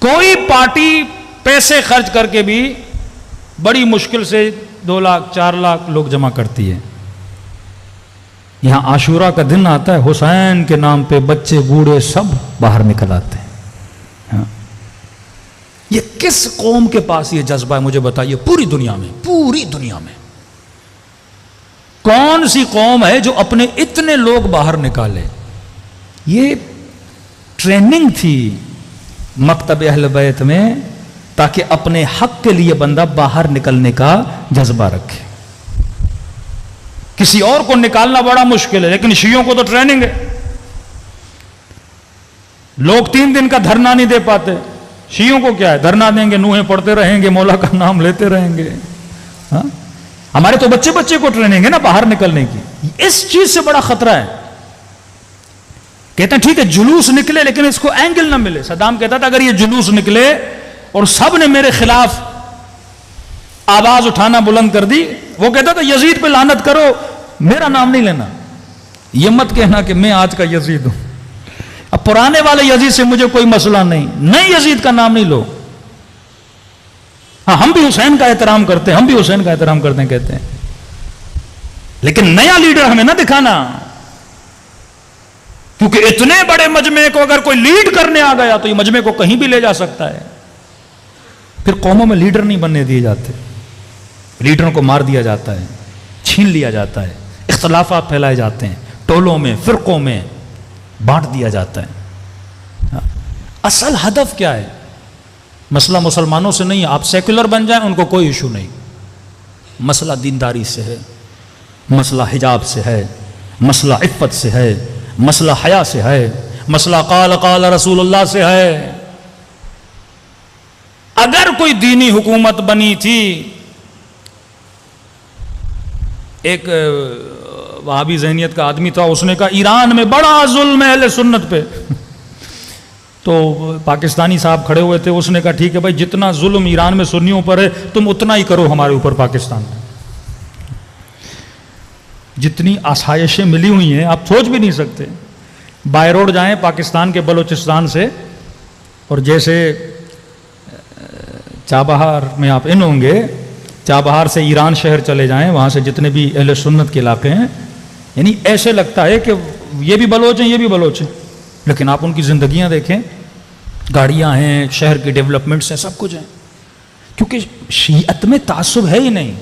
کوئی پارٹی پیسے خرچ کر کے بھی بڑی مشکل سے 2 لاکھ 4 لاکھ لوگ جمع کرتی ہے. یہاں عاشورہ کا دن آتا ہے، حسین کے نام پہ بچے بوڑھے سب باہر نکل آتے ہیں. یہ کس قوم کے پاس یہ جذبہ ہے مجھے بتائیے؟ پوری دنیا میں کون سی قوم ہے جو اپنے اتنے لوگ باہر نکالے؟ یہ ٹریننگ تھی مکتب اہل بیت میں تاکہ اپنے حق کے لیے بندہ باہر نکلنے کا جذبہ رکھے. کسی اور کو نکالنا بڑا مشکل ہے، لیکن شیعوں کو تو ٹریننگ ہے. لوگ 3 دن کا دھرنا نہیں دے پاتے، شیعوں کو کیا ہے، دھرنا دیں گے، نوحیں پڑھتے رہیں گے، مولا کا نام لیتے رہیں گے. ہاں؟ ہمارے تو بچے کو ٹریننگ ہے نا باہر نکلنے کی. اس چیز سے بڑا خطرہ ہے. کہتے ہیں ٹھیک ہے جلوس نکلے لیکن اس کو اینگل نہ ملے. صدام کہتا تھا اگر یہ جلوس نکلے اور سب نے میرے خلاف آواز اٹھانا بلند کر دی، وہ کہتا تھا یزید پہ لعنت کرو، میرا نام نہیں لینا. یہ مت کہنا کہ میں آج کا یزید ہوں. اب پرانے والے یزید سے مجھے کوئی مسئلہ نہیں، نئے یزید کا نام نہیں لو. ہاں ہم بھی حسین کا احترام کرتے ہیں، ہم بھی حسین کا احترام کرتے ہیں کہتے ہیں، لیکن نیا لیڈر ہمیں نہ دکھانا. کیونکہ اتنے بڑے مجمع کو اگر کوئی لیڈ کرنے آ گیا تو یہ مجمع کو کہیں بھی لے جا سکتا ہے. پھر قوموں میں لیڈر نہیں بننے دیے جاتے، لیڈروں کو مار دیا جاتا ہے، چھین لیا جاتا ہے، اختلافات پھیلائے جاتے ہیں، ٹولوں میں فرقوں میں بانٹ دیا جاتا ہے. اصل ہدف کیا ہے؟ مسئلہ مسلمانوں سے نہیں ہے. آپ سیکولر بن جائیں ان کو کوئی ایشو نہیں. مسئلہ دینداری سے ہے، مسئلہ حجاب سے ہے، مسئلہ عفت سے ہے، مسئلہ حیا سے ہے، مسئلہ قال رسول اللہ سے ہے. اگر کوئی دینی حکومت بنی تھی، ایک وہابی ذہنیت کا آدمی تھا، اس نے کہا ایران میں بڑا ظلم ہے اہل سنت پہ. تو پاکستانی صاحب کھڑے ہوئے تھے، اس نے کہا ٹھیک ہے بھائی جتنا ظلم ایران میں سنیوں پر ہے تم اتنا ہی کرو ہمارے اوپر پاکستان میں. جتنی آسائشیں ملی ہوئی ہیں آپ سوچ بھی نہیں سکتے. بائی روڈ جائیں پاکستان کے بلوچستان سے، اور جیسے چابہار میں آپ ان ہوں گے، چابہار سے ایران شہر چلے جائیں، وہاں سے جتنے بھی اہل سنت کے علاقے ہیں، یعنی ایسے لگتا ہے کہ یہ بھی بلوچ ہیں یہ بھی بلوچ ہیں. لیکن آپ ان کی زندگیاں دیکھیں، گاڑیاں ہیں، شہر کی ڈیولپمنٹس ہیں، سب کچھ ہیں. کیونکہ شیعت میں تعصب ہے ہی نہیں.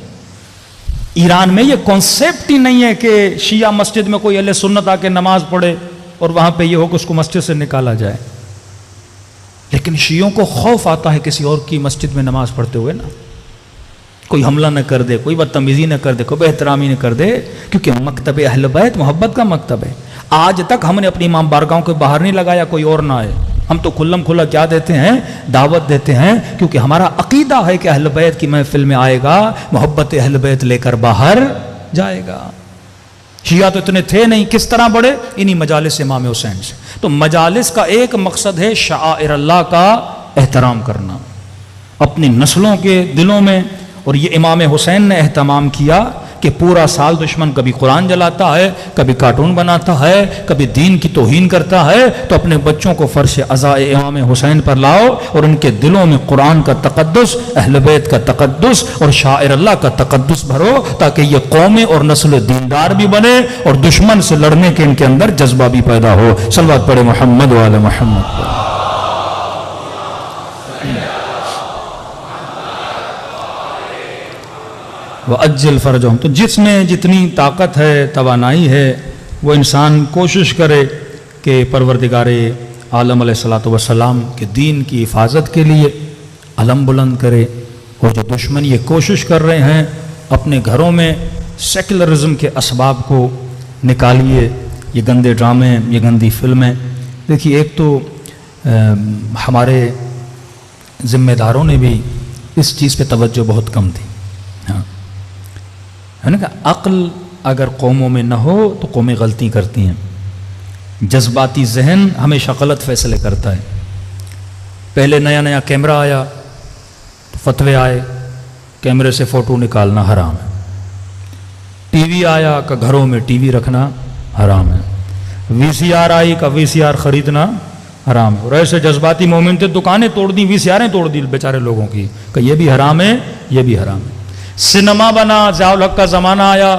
ایران میں یہ کانسیپٹ ہی نہیں ہے کہ شیعہ مسجد میں کوئی اہل سنت آ کے نماز پڑھے اور وہاں پہ یہ ہو کہ اس کو مسجد سے نکالا جائے. لیکن شیعوں کو خوف آتا ہے کسی اور کی مسجد میں نماز پڑھتے ہوئے نا، کوئی حملہ نہ کر دے، کوئی بدتمیزی نہ کر دے، کوئی بے احترامی نہ کر دے. کیونکہ مکتب اہل بیت محبت کا مکتب ہے. آج تک ہم نے اپنی امام بارگاہوں کے باہر نہیں لگایا کوئی اور نہ آئے. ہم تو کھلم کھلا کیا دیتے ہیں، دعوت دیتے ہیں، کیونکہ ہمارا عقیدہ ہے کہ اہل بیت کی محفل میں آئے گا، محبت اہل بیت لے کر باہر جائے گا. شیعہ تو اتنے تھے نہیں، کس طرح بڑے؟ انہی مجالس امام حسین سے. تو مجالس کا ایک مقصد ہے شعائر اللہ کا احترام کرنا اپنی نسلوں کے دلوں میں. اور یہ امام حسین نے اہتمام کیا کہ پورا سال دشمن کبھی قرآن جلاتا ہے، کبھی کارٹون بناتا ہے، کبھی دین کی توہین کرتا ہے، تو اپنے بچوں کو فرش عزائے امام حسین پر لاؤ اور ان کے دلوں میں قرآن کا تقدس، اہل بیت کا تقدس اور شاعر اللہ کا تقدس بھرو، تاکہ یہ قومیں اور نسل دیندار بھی بنے اور دشمن سے لڑنے کے ان کے اندر جذبہ بھی پیدا ہو. صلوات پڑھے محمد وعلی محمد. وَأَجِّلْ فَرْجَهُمْ. تو جس میں جتنی طاقت ہے، توانائی ہے، وہ انسان کوشش کرے کہ پروردگار عالم علیہ الصلوۃ والسلام کے دین کی حفاظت کے لیے علم بلند کرے. اور جو دشمن یہ کوشش کر رہے ہیں اپنے گھروں میں سیکولرزم کے اسباب کو نکالیے، یہ گندے ڈرامے، یہ گندی فلمیں. دیکھیے ایک تو ہمارے ذمہ داروں نے بھی اس چیز پہ توجہ بہت کم دی. ہاں ہے نا کہ عقل اگر قوموں میں نہ ہو تو قومیں غلطی کرتی ہیں. جذباتی ذہن ہمیشہ غلط فیصلے کرتا ہے. پہلے نیا نیا کیمرہ آیا تو فتوے آئے کیمرے سے فوٹو نکالنا حرام ہے. ٹی وی آیا کہ گھروں میں ٹی وی رکھنا حرام ہے. وی سی آر آئی کا وی سی آر خریدنا حرام ہے. اور ایسے جذباتی مومن تھے دکانیں توڑ دی، وی سی آریں توڑ دی بیچارے لوگوں کی کہ یہ بھی حرام ہے یہ بھی حرام ہے. سنیما بنا، ضیاء الحق کا زمانہ آیا،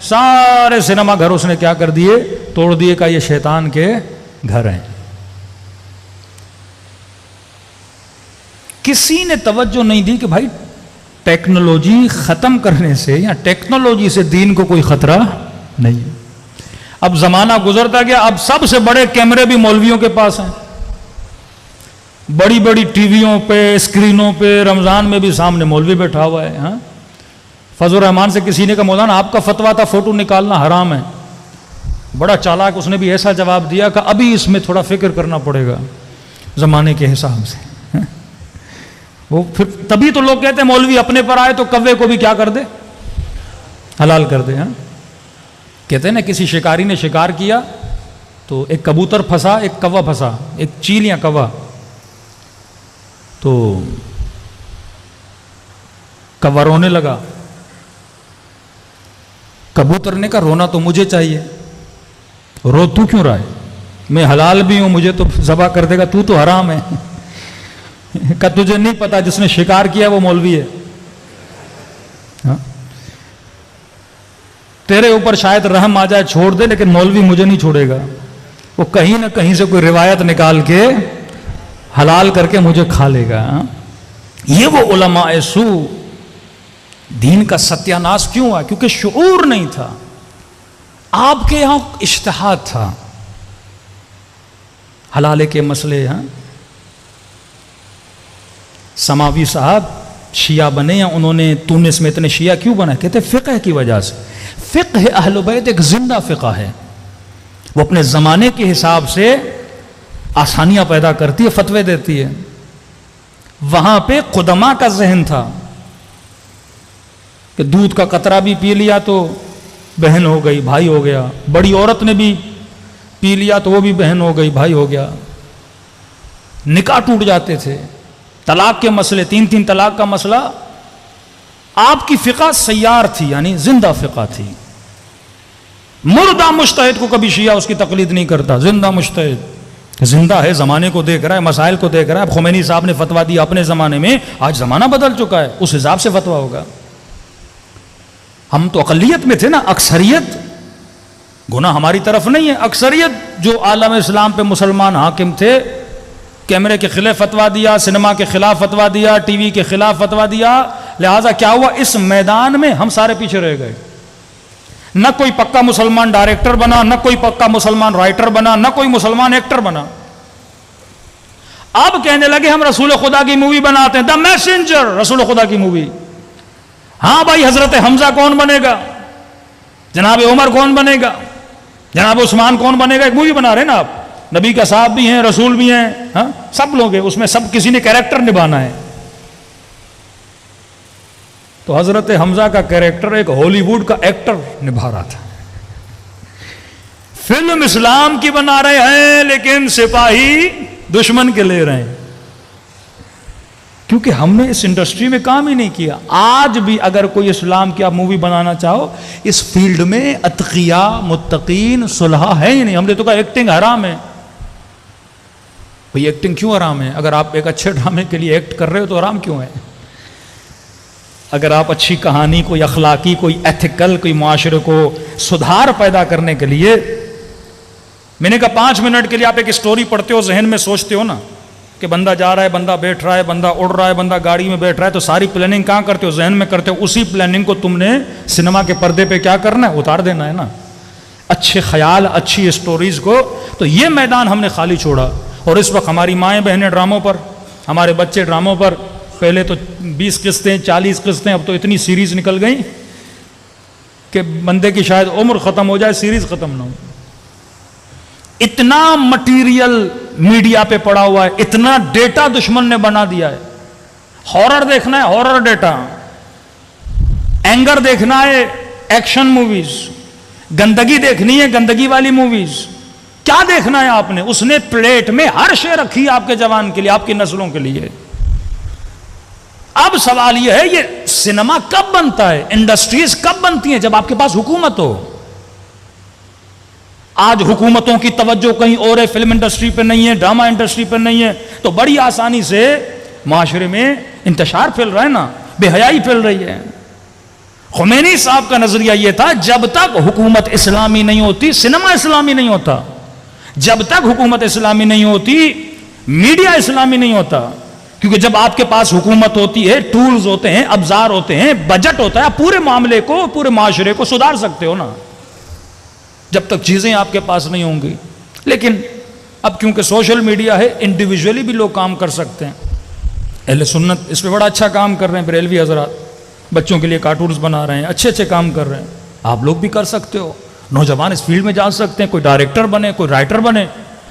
سارے سنیما گھر اس نے کیا کر دیے؟ توڑ دیے. کہ یہ شیطان کے گھر ہیں. کسی نے توجہ نہیں دی کہ بھائی ٹیکنالوجی ختم کرنے سے یا ٹیکنالوجی سے دین کو کوئی خطرہ نہیں. اب زمانہ گزرتا گیا، اب سب سے بڑے کیمرے بھی مولویوں کے پاس ہیں. بڑی بڑی ٹیویوں پہ اسکرینوں پہ رمضان میں بھی سامنے مولوی بیٹھا ہوا ہے. ہاں فضل الرحمان سے کسی نے کہا مولانا آپ کا فتویٰ تھا فوٹو نکالنا حرام ہے. بڑا چالاک اس نے بھی ایسا جواب دیا کہ ابھی اس میں تھوڑا فکر کرنا پڑے گا زمانے کے حساب سے. وہ پھر تبھی تو لوگ کہتے ہیں مولوی اپنے پر آئے تو کوے کو بھی کیا کر دے, حلال کر دے. ہاں کہتے ہیں نا کسی شکاری نے شکار کیا تو ایک کبوتر پھنسا, ایک کوا پھنسا, ایک چیل یا کوا. تو کوا رونے لگا. کبوتر نے کہا رونا تو مجھے چاہیے, رو تو کیوں رہا ہے, میں حلال بھی ہوں, مجھے تو ذبح کر دے گا, تو حرام ہے. کہ تجھے نہیں پتا جس نے شکار کیا وہ مولوی ہے. ہاں تیرے اوپر شاید رحم آ جائے چھوڑ دے, لیکن مولوی مجھے نہیں چھوڑے گا. وہ کہیں نہ کہیں سے کوئی روایت نکال کے حلال کر کے مجھے کھا لے گا. یہ وہ علماء سو دین کا ستیہ ناش کیوں ہوا؟ کیونکہ شعور نہیں تھا. آپ کے یہاں اجتہاد تھا حلالے کے مسئلے. ہاں سماوی صاحب شیعہ بنے یا انہوں نے تونس میں اتنے شیعہ کیوں بنا؟ کہتے فقہ کی وجہ سے. فقہ اہل بیت ایک زندہ فقہ ہے, وہ اپنے زمانے کے حساب سے آسانیاں پیدا کرتی ہے, فتوے دیتی ہے. وہاں پہ قدما کا ذہن تھا کہ دودھ کا قطرہ بھی پی لیا تو بہن ہو گئی, بھائی ہو گیا. بڑی عورت نے بھی پی لیا تو وہ بھی بہن ہو گئی, بھائی ہو گیا. نکاح ٹوٹ جاتے تھے. طلاق کے مسئلے, 3 طلاق کا مسئلہ. آپ کی فقہ سیار تھی, یعنی زندہ فقہ تھی. مردہ مجتہد کو کبھی شیعہ اس کی تقلید نہیں کرتا. زندہ مجتہد زندہ ہے, زمانے کو دیکھ رہا ہے, مسائل کو دیکھ رہا ہے. اب خمینی صاحب نے فتویٰ دیا اپنے زمانے میں, آج زمانہ بدل چکا ہے, اس حساب سے فتویٰ ہوگا. ہم تو اقلیت میں تھے نا, اکثریت گناہ ہماری طرف نہیں ہے. اکثریت جو عالم اسلام پہ مسلمان حاکم تھے, کیمرے کے خلاف فتویٰ دیا, سنیما کے خلاف فتویٰ دیا, ٹی وی کے خلاف فتویٰ دیا. لہٰذا کیا ہوا, اس میدان میں ہم سارے پیچھے رہ گئے. نہ کوئی پکا مسلمان ڈائریکٹر بنا, نہ کوئی پکا مسلمان رائٹر بنا, نہ کوئی مسلمان ایکٹر بنا. اب کہنے لگے ہم رسول خدا کی مووی بناتے ہیں, دا میسنجر, رسول خدا کی مووی. ہاں بھائی, حضرت حمزہ کون بنے گا, جناب عمر کون بنے گا, جناب عثمان کون بنے گا, ایک مووی بنا رہے نا آپ. نبی کا صاحب بھی ہیں, رسول بھی ہیں, ہاں سب لوگ ہیں اس میں, سب کسی نے کیریکٹر نبھانا ہے. تو حضرت حمزہ کا کیریکٹر ایک ہالی ووڈ کا ایکٹر نبھا رہا تھا. فلم اسلام کی بنا رہے ہیں لیکن سپاہی دشمن کے لے رہے ہیں, کیونکہ ہم نے اس انڈسٹری میں کام ہی نہیں کیا. آج بھی اگر کوئی اسلام کی آپ مووی بنانا چاہو, اس فیلڈ میں اتقیاء, متقین, صلحاء ہے ہی نہیں. ہم نے تو کہا ایکٹنگ حرام ہے. بھئی ایکٹنگ کیوں حرام ہے؟ اگر آپ ایک اچھے ڈرامے کے لیے ایکٹ کر رہے ہو تو حرام کیوں ہے؟ اگر آپ اچھی کہانی, کوئی اخلاقی, کوئی ایتھیکل, کوئی معاشرے کو سدھار پیدا کرنے کے لیے, میں نے کہا 5 منٹ کے لیے آپ ایک سٹوری پڑھتے ہو, ذہن میں سوچتے ہو نا کہ بندہ جا رہا ہے, بندہ بیٹھ رہا ہے, بندہ اڑ رہا ہے, بندہ گاڑی میں بیٹھ رہا ہے, تو ساری پلاننگ کہاں کرتے ہو؟ ذہن میں کرتے ہو. اسی پلاننگ کو تم نے سنیما کے پردے پہ کیا کرنا ہے؟ اتار دینا ہے نا. اچھے خیال, اچھی سٹوریز کو. تو یہ میدان ہم نے خالی چھوڑا. اور اس وقت ہماری مائیں بہنیں ڈراموں پر, ہمارے بچے ڈراموں پر. پہلے تو 20 قسطیں, 40 قسطیں, اب تو اتنی سیریز نکل گئیں کہ بندے کی شاید عمر ختم ہو جائے, سیریز ختم نہ ہو. اتنا مٹیریل میڈیا پہ پڑا ہوا ہے, اتنا ڈیٹا دشمن نے بنا دیا ہے. ہارر دیکھنا ہے, ہارر ڈیٹا. اینگر دیکھنا ہے, ایکشن موویز. گندگی دیکھنی ہے, گندگی والی موویز. کیا دیکھنا ہے آپ نے؟ اس نے پلیٹ میں ہر شے رکھی آپ کے جوان کے لیے, آپ کی نسلوں کے لیے. اب سوال یہ ہے, یہ سنیما کب بنتا ہے, انڈسٹریز کب بنتی ہیں؟ جب آپ کے پاس حکومت ہو. آج حکومتوں کی توجہ کہیں اور ہے, فلم انڈسٹری پہ نہیں ہے, ڈرامہ انڈسٹری پہ نہیں ہے, تو بڑی آسانی سے معاشرے میں انتشار پھیل رہا ہے نا, بے حیائی پھیل رہی ہے. خمینی صاحب کا نظریہ یہ تھا, جب تک حکومت اسلامی نہیں ہوتی سنیما اسلامی نہیں ہوتا. جب تک حکومت اسلامی نہیں ہوتی میڈیا اسلامی نہیں ہوتا. کیونکہ جب آپ کے پاس حکومت ہوتی ہے, ٹولز ہوتے ہیں, ابزار ہوتے ہیں, بجٹ ہوتا ہے, آپ پورے معاملے کو, پورے معاشرے کو سدھار سکتے ہو نا. جب تک چیزیں آپ کے پاس نہیں ہوں گی. لیکن اب کیونکہ سوشل میڈیا ہے انڈیویجولی بھی لوگ کام کر سکتے ہیں. اہل سنت اس پہ بڑا اچھا کام کر رہے ہیں، بریلوی حضرات بچوں کے لیے کارٹونز بنا رہے ہیں، اچھے اچھے کام کر رہے ہیں. آپ لوگ بھی کر سکتے ہو، نوجوان اس فیلڈ میں جا سکتے ہیں، کوئی ڈائریکٹر بنے، کوئی رائٹر بنے.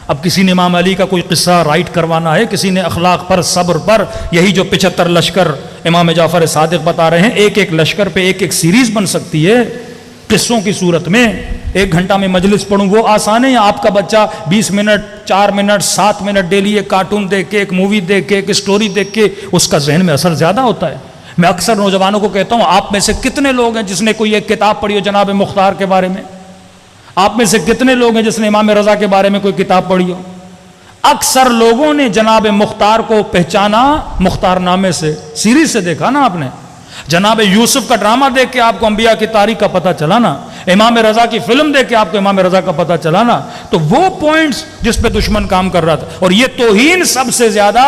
اب کسی نے امام علی کا کوئی قصہ رائٹ کروانا ہے، کسی نے اخلاق پر، صبر پر، یہی جو 75 لشکر امام جعفر صادق بتا رہے ہیں، ایک ایک لشکر پہ ایک ایک سیریز بن سکتی ہے قصوں کی صورت میں. 1 گھنٹہ میں مجلس پڑھوں وہ آسان ہے، یا آپ کا بچہ 20 منٹ 4 منٹ 7 منٹ ڈیلی ایک کارٹون دیکھ کے، ایک مووی دیکھ کے، ایک اسٹوری دیکھ کے اس کا ذہن میں اثر زیادہ ہوتا ہے. میں اکثر نوجوانوں کو کہتا ہوں، آپ میں سے کتنے لوگ ہیں جس نے کوئی ایک کتاب پڑھی ہو جناب مختار کے بارے میں؟ آپ میں سے کتنے لوگ ہیں جس نے امام رضا کے بارے میں کوئی کتاب پڑھی ہو؟ اکثر لوگوں نے جناب مختار کو پہچانا مختار نامے سے، سیریز سے دیکھا نا آپ نے. جناب یوسف کا ڈرامہ دیکھ کے آپ کو انبیاء کی تاریخ کا پتہ چلا نا. امام رضا کی فلم دیکھ کے آپ کو امام رضا کا پتہ چلا نا. تو وہ پوائنٹس جس پہ دشمن کام کر رہا تھا، اور یہ توہین سب سے زیادہ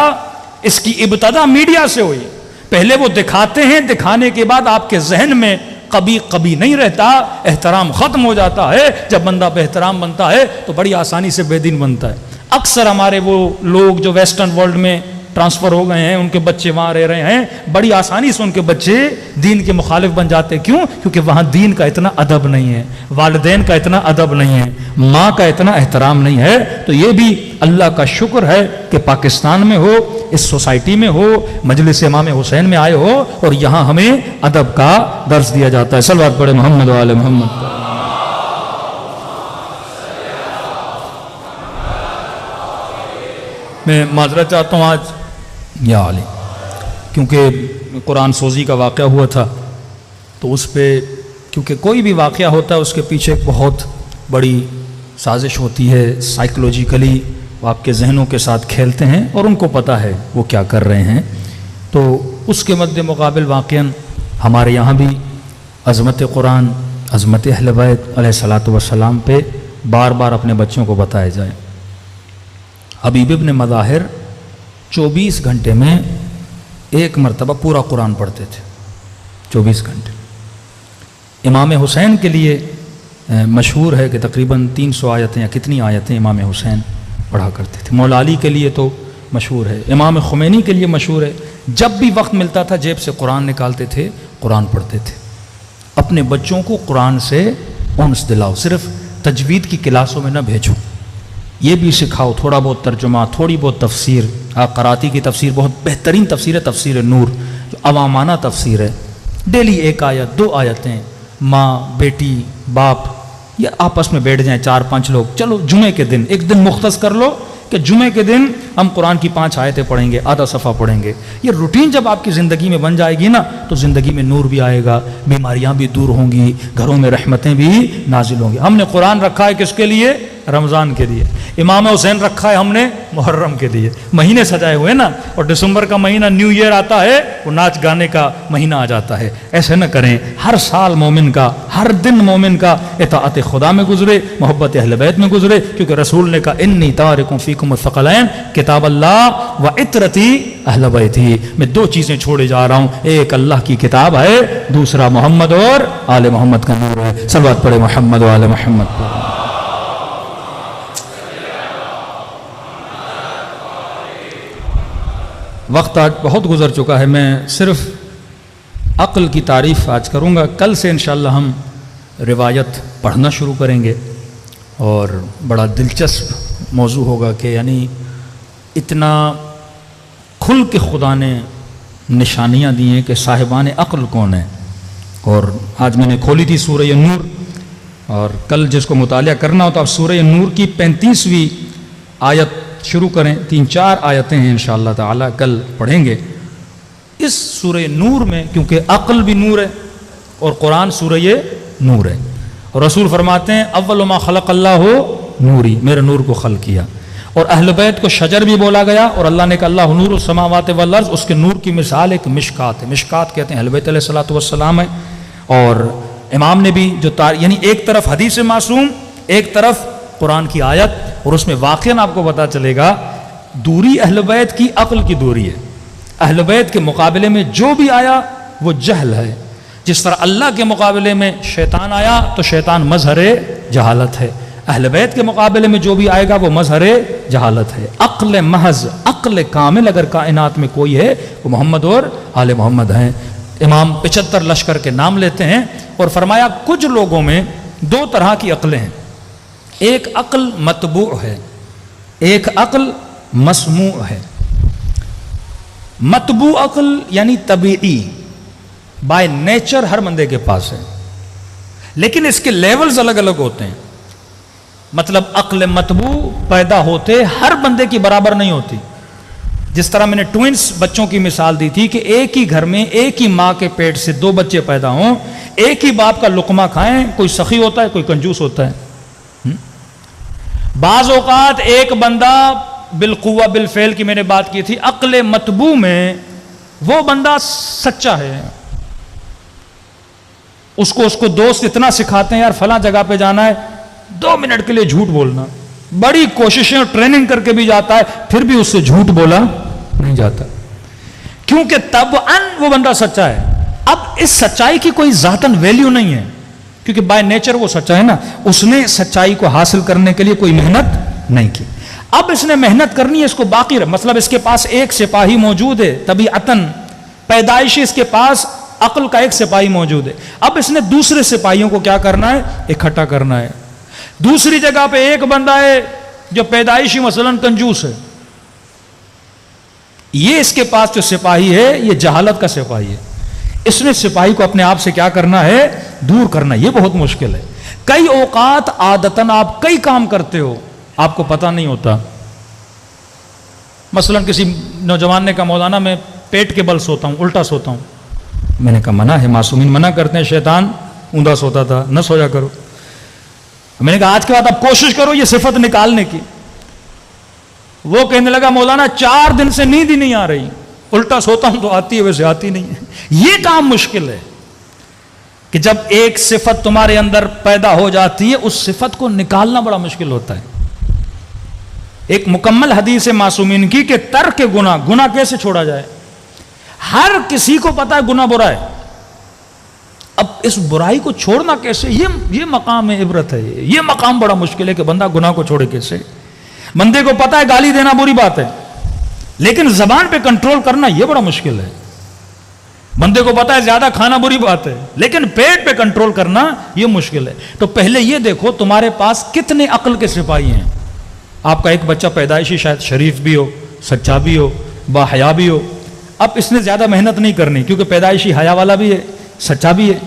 اس کی ابتدا میڈیا سے ہوئی. پہلے وہ دکھاتے ہیں، دکھانے کے بعد آپ کے ذہن میں کبھی نہیں رہتا، احترام ختم ہو جاتا ہے. جب بندہ بے احترام بنتا ہے تو بڑی آسانی سے بے دین بنتا ہے. اکثر ہمارے وہ لوگ جو ویسٹرن ورلڈ میں ٹرانسفر ہو گئے ہیں، ان کے بچے وہاں رہ رہے ہیں، بڑی آسانی سے ان کے بچے دین کے مخالف بن جاتے ہیں. کیوں؟ کیونکہ وہاں دین کا اتنا ادب نہیں ہے، والدین کا اتنا ادب نہیں ہے، ماں کا اتنا احترام نہیں ہے. تو یہ بھی اللہ کا شکر ہے کہ پاکستان میں ہو، اس سوسائٹی میں ہو، مجلس امام حسین میں آئے ہو، اور یہاں ہمیں ادب کا درس دیا جاتا ہے. صلوات پڑھے محمد و آل محمد. میں معذرت چاہتا ہوں آج یا علی، کیونکہ قرآن سوزی کا واقعہ ہوا تھا، تو اس پہ کیونکہ کوئی بھی واقعہ ہوتا ہے اس کے پیچھے ایک بہت بڑی سازش ہوتی ہے. سائیکلوجیکلی وہ آپ کے ذہنوں کے ساتھ کھیلتے ہیں اور ان کو پتہ ہے وہ کیا کر رہے ہیں. تو اس کے مد مقابل واقعاً ہمارے یہاں بھی عظمت قرآن، عظمت اہل بیت علیہ الصلاۃ والسلام پہ بار بار اپنے بچوں کو بتایا جائے. حبیب ابن مظاہر 24 گھنٹے میں ایک مرتبہ پورا قرآن پڑھتے تھے، 24 گھنٹے. امام حسین کے لیے مشہور ہے کہ تقریباً 300 آیتیں یا کتنی آیتیں امام حسین پڑھا کرتے تھے. مولا علی کے لیے تو مشہور ہے، امام خمینی کے لیے مشہور ہے. جب بھی وقت ملتا تھا جیب سے قرآن نکالتے تھے، قرآن پڑھتے تھے. اپنے بچوں کو قرآن سے انس دلاؤ، صرف تجوید کی کلاسوں میں نہ بھیجو، یہ بھی سکھاؤ. تھوڑا بہت ترجمہ، تھوڑی بہت تفسیر. قراتی کی تفسیر بہت بہترین تفسیر ہے، تفسیر نور جو عوامانہ تفسیر ہے. ڈیلی 1 آیت 2 آیتیں، ماں بیٹی باپ یا آپس میں بیٹھ جائیں 4-5 لوگ، چلو جمعے کے دن ایک دن مختص کر لو کہ جمعے کے دن ہم قرآن کی 5 آیتیں پڑھیں گے، آدھا صفحہ پڑھیں گے. یہ روٹین جب آپ کی زندگی میں بن جائے گی نا تو زندگی میں نور بھی آئے گا، بیماریاں بھی دور ہوں گی، گھروں میں رحمتیں بھی نازل ہوں گی. ہم نے قرآن رکھا ہے کس کے لیے؟ رمضان کے لیے. امام حسین رکھا ہے ہم نے محرم کے لیے. مہینے سجائے ہوئے نا، اور دسمبر کا مہینہ نیو ایئر آتا ہے، وہ ناچ گانے کا مہینہ آ جاتا ہے. ایسے نہ کریں. ہر سال مومن کا، ہر دن مومن کا اطاعت خدا میں گزرے، محبت اہل بیت میں گزرے. کیونکہ رسول نے کہا انی تارک فیکم الثقلین، کتاب اللہ و عطرتی اہل بیتی. میں 2 چیزیں چھوڑے جا رہا ہوں، ایک اللہ کی کتاب ہے، دوسرا محمد اور آل محمد کا نور ہے. صلوات پڑھے محمد و آل محمد پر. وقت آج بہت گزر چکا ہے. میں صرف عقل کی تعریف آج کروں گا. کل سے انشاءاللہ ہم روایت پڑھنا شروع کریں گے، اور بڑا دلچسپ موضوع ہوگا کہ یعنی اتنا کھل کے خدا نے نشانیاں دی ہیں کہ صاحبان عقل کون ہیں. اور آج میں نے کھولی تھی سورہ نور، اور کل جس کو مطالعہ کرنا ہو تو آپ سورہ نور کی 35ویں آیت شروع کریں. 3-4 آیتیں ہیں انشاءاللہ تعالی کل پڑھیں گے. اس سورہ نور میں کیونکہ عقل بھی نور ہے اور قرآن سورہ نور ہے، اور رسول فرماتے ہیں اول ما خلق اللہ نوری، میرے نور کو خلق کیا. اور اہل بیت کو شجر بھی بولا گیا، اور اللہ نے کہا اللہ نور السماوات والارض. اس کے نور کی مثال ایک مشکات ہے. مشکات کہتے ہیں اہل بیت علیہ الصلوۃ والسلام ہے. اور امام نے بھی جو یعنی ایک طرف حدیث معصوم، ایک طرف قرآن کی آیت، اور اس میں واقعاً آپ کو پتہ چلے گا دوری اہل بیت کی عقل کی دوری ہے. اہل بیت کے مقابلے میں جو بھی آیا وہ جہل ہے. جس طرح اللہ کے مقابلے میں شیطان آیا تو شیطان مظہر جہالت ہے. اہل بیت کے مقابلے میں جو بھی آئے گا وہ مظہر جہالت ہے. عقل محض، عقل کامل اگر کائنات میں کوئی ہے وہ محمد اور آل محمد ہیں. امام 75 لشکر کے نام لیتے ہیں اور فرمایا کچھ لوگوں میں دو طرح کی عقلیں ہیں. ایک عقل متبوع ہے، ایک عقل مسموع ہے. متبوع عقل یعنی طبیعی، بائی نیچر ہر بندے کے پاس ہے، لیکن اس کے لیولز الگ الگ ہوتے ہیں. مطلب عقل متبوع پیدا ہوتے ہر بندے کی برابر نہیں ہوتی. جس طرح میں نے ٹوئنس بچوں کی مثال دی تھی کہ ایک ہی گھر میں ایک ہی ماں کے پیٹ سے دو بچے پیدا ہوں، ایک ہی باپ کا لقمہ کھائیں، کوئی سخی ہوتا ہے کوئی کنجوس ہوتا ہے. بعض اوقات ایک بندہ بالقوہ بالفعل کی میں نے بات کی تھی، عقل متبوع میں وہ بندہ سچا ہے، اس کو دوست اتنا سکھاتے ہیں یار فلاں جگہ پہ جانا ہے، 2 منٹ کے لیے جھوٹ بولنا، بڑی کوششیں اور ٹریننگ کر کے بھی جاتا ہے، پھر بھی اس سے جھوٹ بولا نہیں جاتا، کیونکہ طبعاً وہ بندہ سچا ہے. اب اس سچائی کی کوئی ذاتاً ویلیو نہیں ہے، کیونکہ بائی نیچر وہ سچا ہے نا، اس نے سچائی کو حاصل کرنے کے لیے کوئی محنت نہیں کی. اب اس نے محنت کرنی ہے، اس کو باقی مطلب اس کے پاس ایک سپاہی موجود ہے، طبیعتاً پیدائشی اس کے پاس عقل کا ایک سپاہی موجود ہے. اب اس نے دوسرے سپاہیوں کو کیا کرنا ہے؟ اکٹھا کرنا ہے. دوسری جگہ پہ ایک بندہ ہے جو پیدائشی مثلاً کنجوس ہے، یہ اس کے پاس جو سپاہی ہے یہ جہالت کا سپاہی ہے. اس نے سپاہی کو اپنے آپ سے کیا کرنا ہے؟ دور کرنا. یہ بہت مشکل ہے. کئی اوقات عادتاً آپ کئی کام کرتے ہو آپ کو پتہ نہیں ہوتا. مثلاً کسی نوجوان نے کہا مولانا میں پیٹ کے بل سوتا ہوں، الٹا سوتا ہوں. میں نے کہا منع ہے، معصومین منع کرتے ہیں، شیطان اوندا سوتا تھا، نہ سویا کرو. میں نے کہا آج کے بعد اب کوشش کرو یہ صفت نکالنے کی. وہ کہنے لگا مولانا 4 دن سے نیند ہی نہیں آ رہی، الٹا سوتا ہوں تو آتی ہے ویسے آتی نہیں ہے. یہ کام مشکل ہے کہ جب ایک صفت تمہارے اندر پیدا ہو جاتی ہے اس صفت کو نکالنا بڑا مشکل ہوتا ہے. ایک مکمل حدیث ہے معصومین کی کہ ترک گناہ کیسے چھوڑا جائے. ہر کسی کو پتا ہے گناہ برا ہے، اب اس برائی کو چھوڑنا کیسے؟ یہ مقام عبرت ہے. یہ مقام بڑا مشکل ہے کہ بندہ گناہ کو چھوڑے کیسے. بندے کو پتا ہے گالی دینا بری بات ہے، لیکن زبان پہ کنٹرول کرنا یہ بڑا مشکل ہے. بندے کو پتا ہے زیادہ کھانا بری بات ہے، لیکن پیٹ پہ کنٹرول کرنا یہ مشکل ہے. تو پہلے یہ دیکھو تمہارے پاس کتنے عقل کے سپاہی ہیں. آپ کا ایک بچہ پیدائشی شاید شریف بھی ہو، سچا بھی ہو، با حیا بھی ہو. اب اس نے زیادہ محنت نہیں کرنی کیونکہ پیدائشی حیا والا بھی ہے، سچا بھی ہے.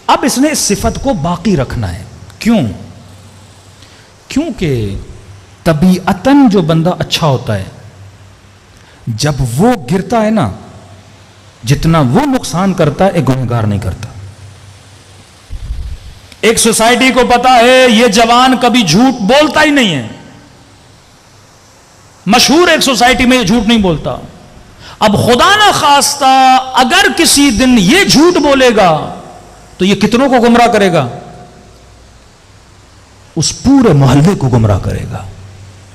اب اس نے اس صفت کو باقی رکھنا ہے. کیوں؟ کیونکہ طبیعتاً جو بندہ اچھا ہوتا ہے جب وہ گرتا ہے نا، جتنا وہ نقصان کرتا ہے ایک گنہگار نہیں کرتا. ایک سوسائٹی کو پتا ہے یہ جوان کبھی جھوٹ بولتا ہی نہیں ہے، مشہور ایک سوسائٹی میں یہ جھوٹ نہیں بولتا. اب خدا نہ خواستہ اگر کسی دن یہ جھوٹ بولے گا تو یہ کتنوں کو گمراہ کرے گا؟ اس پورے محلے کو گمراہ کرے گا،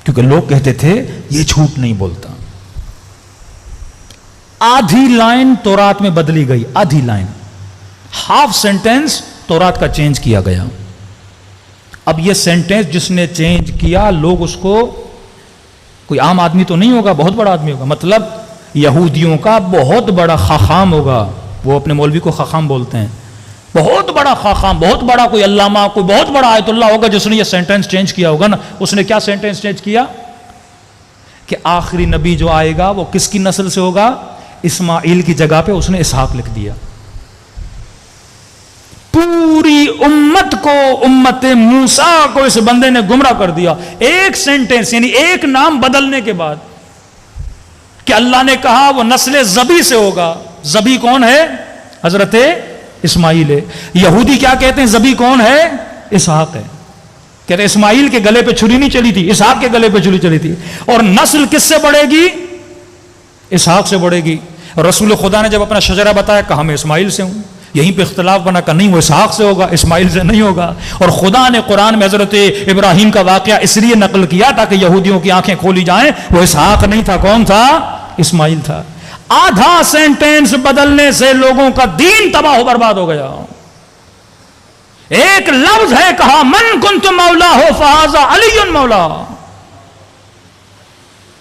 کیونکہ لوگ کہتے تھے یہ جھوٹ نہیں بولتا. آدھی لائن تورات میں بدلی گئی، آدھی لائن، ہاف سینٹینس تورات کا چینج کیا گیا. اب یہ سینٹینس جس نے چینج کیا لوگ اس کو، کوئی عام آدمی تو نہیں ہوگا، بہت بڑا آدمی ہوگا، مطلب یہودیوں کا بہت بڑا خاخام ہوگا. وہ اپنے مولوی کو خاخام بولتے ہیں. بہت بڑا خاخام، بہت بڑا کوئی علامہ، کوئی بہت بڑا آیت اللہ ہوگا جس نے یہ سینٹینس چینج کیا ہوگا نا. اس نے کیا سینٹینس چینج کیا کہ آخری نبی جو آئے گا وہ کس کی نسل سے ہوگا؟ اسماعیل کی جگہ پہ اس نے اسحاق لکھ دیا. پوری امت کو، امت موسیٰ کو اس بندے نے گمراہ کر دیا. ایک سینٹینس یعنی ایک نام بدلنے کے بعد کہ اللہ نے کہا وہ نسل زبی سے ہوگا. زبی کون ہے؟ حضرت اسماعیل ہے. یہودی کیا کہتے ہیں؟ زبی کون ہے؟ اسحاق ہے. کہتے ہیں اسماعیل کے گلے پہ چھری نہیں چلی تھی، اسحاق کے گلے پہ چھری چلی تھی. اور نسل کس سے بڑھے گی؟ اسحاق سے بڑھے گی. رسول خدا نے جب اپنا شجرہ بتایا کہا میں اسماعیل سے ہوں. یہیں پہ اختلاف بنا کہ نہیں وہ اسحاق سے ہوگا، اسماعیل سے نہیں ہوگا. اور خدا نے قرآن میں حضرت ابراہیم کا واقعہ اس لیے نقل کیا تاکہ یہودیوں کی آنکھیں کھولی جائیں. وہ اسحاق نہیں تھا، کون تھا؟ اسماعیل تھا. آدھا سینٹینس بدلنے سے لوگوں کا دین تباہ و برباد ہو گیا. ایک لفظ ہے کہا من کنت مولا ہو فہذا علی مولا.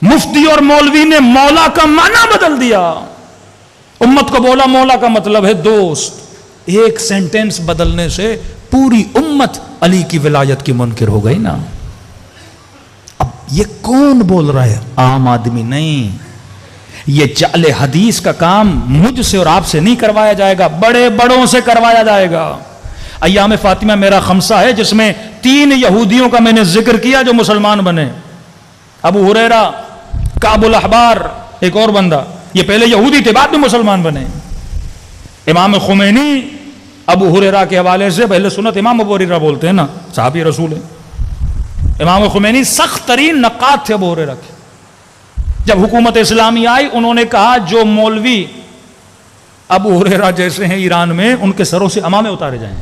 مفتی اور مولوی نے مولا کا معنی بدل دیا. امت کو بولا مولا کا مطلب ہے دوست. ایک سینٹنس بدلنے سے پوری امت علی کی ولایت کی منکر ہو گئی نا. اب یہ کون بول رہا ہے؟ عام آدمی نہیں. یہ جعل حدیث کا کام مجھ سے اور آپ سے نہیں کروایا جائے گا، بڑے بڑوں سے کروایا جائے گا. ایام فاطمہ میرا خمسہ ہے جس میں 3 یہودیوں کا میں نے ذکر کیا جو مسلمان بنے. ابو ہریرہ، کعب الاحبار، ایک اور بندہ. یہ پہلے یہودی تھے بعد میں مسلمان بنے. امام خمینی ابو ہریرہ کے حوالے سے پہلے سنت امام ابو ہریرہ بولتے ہیں نا، صحابی رسول ہیں. امام خمینی سخت ترین نقاد تھے ابو ہریرہ کے. جب حکومت اسلامی آئی انہوں نے کہا جو مولوی ابو ہریرہ جیسے ہیں ایران میں ان کے سروں سے امامے اتارے جائیں،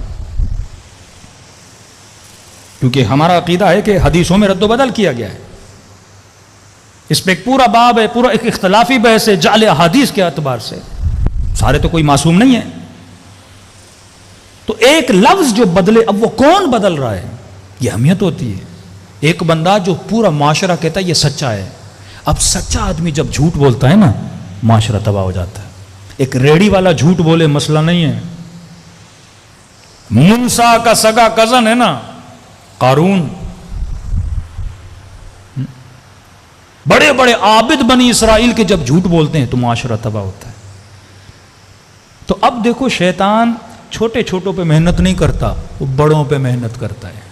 کیونکہ ہمارا عقیدہ ہے کہ حدیثوں میں رد و بدل کیا گیا ہے. اس پہ ایک پورا باب ہے، پورا ایک اختلافی بحث ہے جعل احادیث کے اعتبار سے. سارے تو کوئی معصوم نہیں ہے. تو ایک لفظ جو بدلے، اب وہ کون بدل رہا ہے؟ یہ اہمیت ہوتی ہے. ایک بندہ جو پورا معاشرہ کہتا ہے یہ سچا ہے. اب سچا آدمی جب جھوٹ بولتا ہے نا معاشرہ تباہ ہو جاتا ہے. ایک ریڑی والا جھوٹ بولے مسئلہ نہیں ہے. موسیٰ کا سگا کزن ہے نا قارون، بڑے بڑے عابد بنی اسرائیل کے جب جھوٹ بولتے ہیں تو معاشرہ تباہ ہوتا ہے. تو اب دیکھو شیطان چھوٹے چھوٹوں پہ محنت نہیں کرتا، وہ بڑوں پہ محنت کرتا ہے.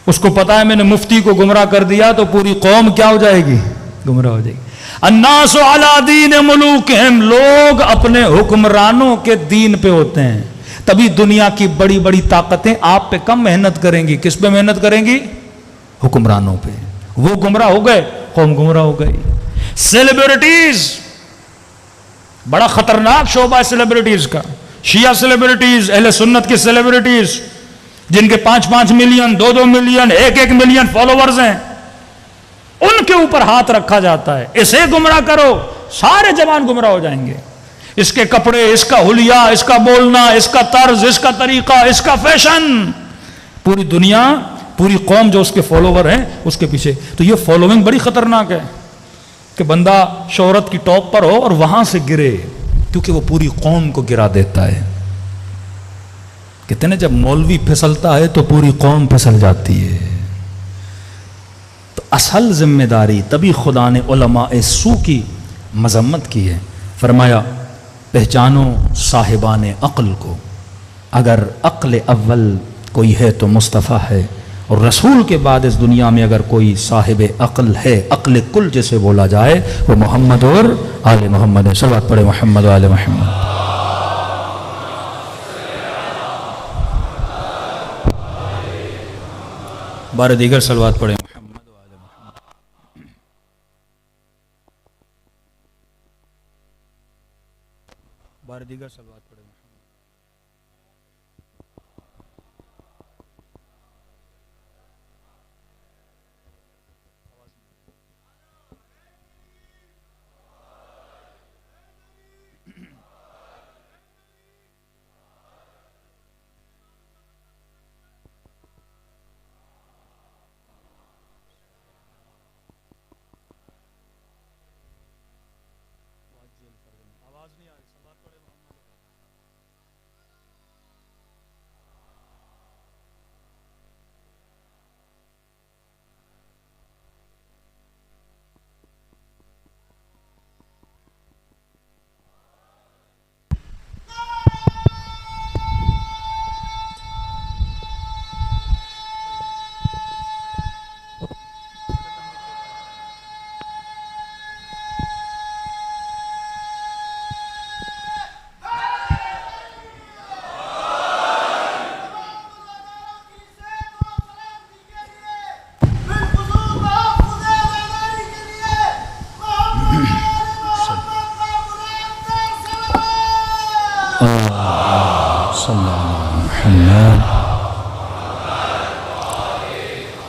اس کو پتا ہے میں نے مفتی کو گمراہ کر دیا تو پوری قوم کیا ہو جائے گی؟ گمراہ ہو جائے گی. الناس علی دین ملوکہم، لوگ اپنے حکمرانوں کے دین پہ ہوتے ہیں. تبھی دنیا کی بڑی بڑی طاقتیں آپ پہ کم محنت کریں گی. کس پہ محنت کریں گی؟ حکمرانوں پہ. وہ گمراہ ہو گئے، قوم گمراہ ہو گئی. سیلیبریٹیز بڑا خطرناک شعبہ ہے سیلیبریٹیز کا. شیعہ سیلیبریٹیز، اہل سنت کی سیلیبریٹیز جن کے 5-5 ملین، 2-2 ملین، 1-1 ملین فالوورز ہیں، ان کے اوپر ہاتھ رکھا جاتا ہے. اسے گمراہ کرو سارے جوان گمراہ ہو جائیں گے. اس کے کپڑے، اس کا حلیہ، اس کا بولنا، اس کا طرز، اس کا طریقہ، اس کا فیشن، پوری دنیا، پوری قوم جو اس کے فالوور ہیں اس کے پیچھے. تو یہ فالوئنگ بڑی خطرناک ہے کہ بندہ شہرت کی ٹاپ پر ہو اور وہاں سے گرے، کیونکہ وہ پوری قوم کو گرا دیتا ہے. کہتے ہیں جب مولوی پھسلتا ہے تو پوری قوم پھسل جاتی ہے. تو اصل ذمہ داری، تبھی خدا نے علماء سو کی مذمت کی ہے. فرمایا پہچانو صاحبان عقل کو، اگر عقل اول کوئی ہے تو مصطفیٰ ہے، اور رسول کے بعد اس دنیا میں اگر کوئی صاحب عقل ہے، عقل کل جسے بولا جائے، وہ محمد اور آل محمد ہے. صلوات پڑھے محمد و آل محمد. بار دیگر صلوات پڑھے محمد و آل محمد. بار دیگر صلوات پڑھے محمد.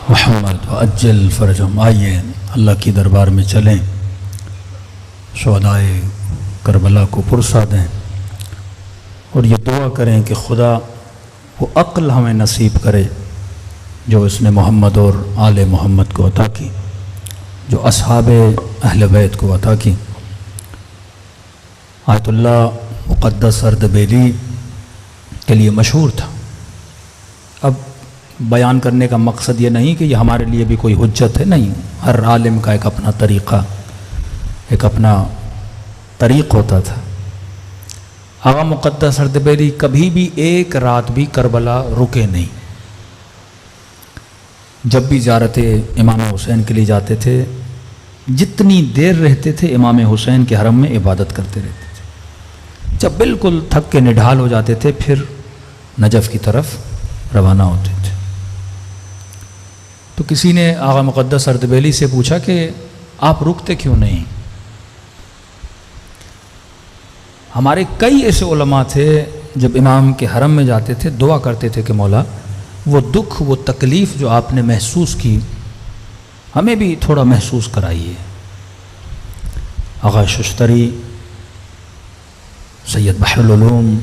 محمد وعجل فرجہم. آئیے اللہ کی دربار میں چلیں، شہدائے کربلا کو پرسا دیں اور یہ دعا کریں کہ خدا وہ عقل ہمیں نصیب کرے جو اس نے محمد اور آل محمد کو عطا کی، جو اصحاب اہل بیت کو عطا کی۔ آیت اللہ مقدس اردبیلی کے لیے مشہور تھا۔ اب بیان کرنے کا مقصد یہ نہیں کہ یہ ہمارے لیے بھی کوئی حجت ہے، نہیں، ہر عالم کا ایک اپنا طریقہ، ایک اپنا طریق ہوتا تھا۔ آقا مقدس اردبیلی کبھی بھی ایک رات بھی کربلا رکے نہیں۔ جب بھی زیارت امام حسین کے لیے جاتے تھے، جتنی دیر رہتے تھے امام حسین کے حرم میں عبادت کرتے رہتے تھے۔ جب بالکل تھک کے نڈھال ہو جاتے تھے پھر نجف کی طرف روانہ ہوتے تھے۔ تو کسی نے آقا مقدس اردبیلی سے پوچھا کہ آپ رکتے کیوں نہیں؟ ہمارے کئی ایسے علماء تھے جب امام کے حرم میں جاتے تھے دعا کرتے تھے کہ مولا وہ دکھ وہ تکلیف جو آپ نے محسوس کی ہمیں بھی تھوڑا محسوس کرائیے۔ آغا ششتری، سید بحر العلوم،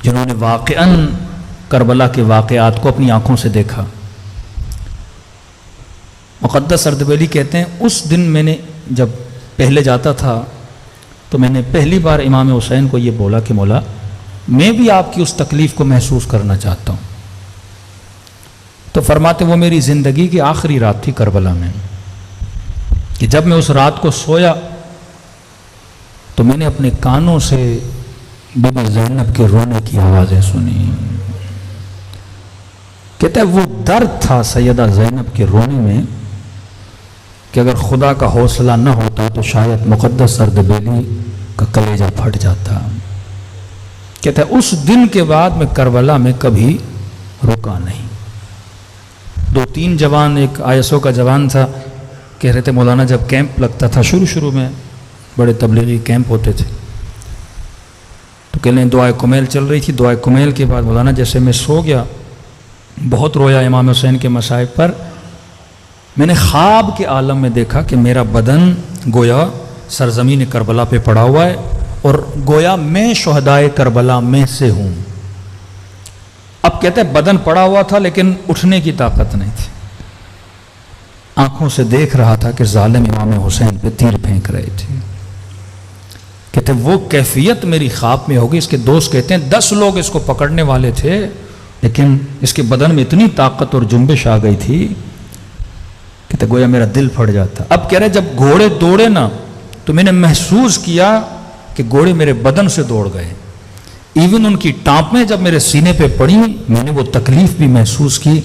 جنہوں نے واقعاً کربلا کے واقعات کو اپنی آنکھوں سے دیکھا، مقدس اردبیلی کہتے ہیں اس دن میں نے جب پہلے جاتا تھا تو میں نے پہلی بار امام حسین کو یہ بولا کہ مولا میں بھی آپ کی اس تکلیف کو محسوس کرنا چاہتا ہوں۔ تو فرماتے وہ میری زندگی کی آخری رات تھی کربلا میں، کہ جب میں اس رات کو سویا تو میں نے اپنے کانوں سے بی بی زینب کے رونے کی آوازیں سنی۔ کہتا ہے وہ درد تھا سیدہ زینب کے رونے میں کہ اگر خدا کا حوصلہ نہ ہوتا تو شاید مقدس اردبیلی کا کلیجہ پھٹ جاتا۔ کہتا ہے اس دن کے بعد میں کربلا میں کبھی رکا نہیں۔ 2-3 جوان، ایک آئیسو کا جوان تھا، کہہ رہے تھے مولانا جب کیمپ لگتا تھا شروع میں بڑے تبلیغی کیمپ ہوتے تھے تو کہہ لیں دعائے کمیل چل رہی تھی، دعائے کمیل کے بعد مولانا جیسے میں سو گیا، بہت رویا امام حسین کے مصائب پر، میں نے خواب کے عالم میں دیکھا کہ میرا بدن گویا سرزمین کربلا پہ پڑا ہوا ہے اور گویا میں شہدائے کربلا میں سے ہوں۔ اب کہتے ہیں بدن پڑا ہوا تھا لیکن اٹھنے کی طاقت نہیں تھی، آنکھوں سے دیکھ رہا تھا کہ ظالم امام حسین پہ تیر پھینک رہے تھے۔ کہتے ہیں وہ کیفیت میری خواب میں ہوگی۔ اس کے دوست کہتے ہیں 10 لوگ اس کو پکڑنے والے تھے لیکن اس کے بدن میں اتنی طاقت اور جنبش آ گئی تھی کہ گویا میرا دل پھٹ جاتا۔ اب کہہ رہے جب گھوڑے دوڑے نا تو میں نے محسوس کیا کہ گھوڑے میرے بدن سے دوڑ گئے، ایون ان کی ٹانپیں جب میرے سینے پہ پڑی میں نے وہ تکلیف بھی محسوس کی۔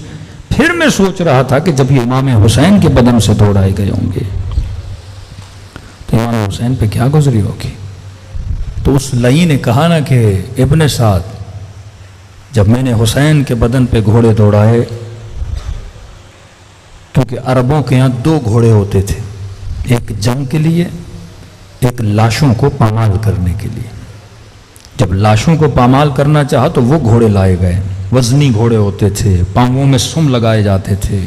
پھر میں سوچ رہا تھا کہ جب یہ امام حسین کے بدن سے دوڑائے گئے ہوں گے تو امام حسین پہ کیا گزری ہوگی۔ تو اس لئی نے کہا نا کہ ابن سعد جب میں نے حسین کے بدن پہ گھوڑے دوڑائے، کیونکہ عربوں کے یہاں 2 گھوڑے ہوتے تھے، ایک جنگ کے لیے، ایک لاشوں کو پامال کرنے کے لیے۔ جب لاشوں کو پامال کرنا چاہا تو وہ گھوڑے لائے گئے، وزنی گھوڑے ہوتے تھے، پاؤں میں سم لگائے جاتے تھے۔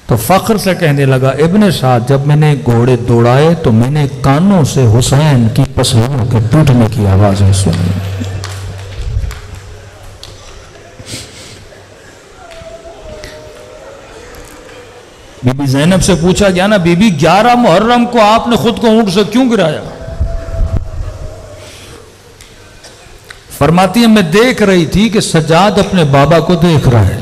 تو فخر سے کہنے لگا ابن سعد جب میں نے گھوڑے دوڑائے تو میں نے کانوں سے حسین کی پسلیوں کے ٹوٹنے کی آوازیں سنی۔ بی بی زینب سے پوچھا گیا نا بی بی 11 محرم کو آپ نے خود کو اونٹ سے کیوں گرایا؟ فرماتی ہے میں دیکھ رہی تھی کہ سجاد اپنے بابا کو دیکھ رہا ہے۔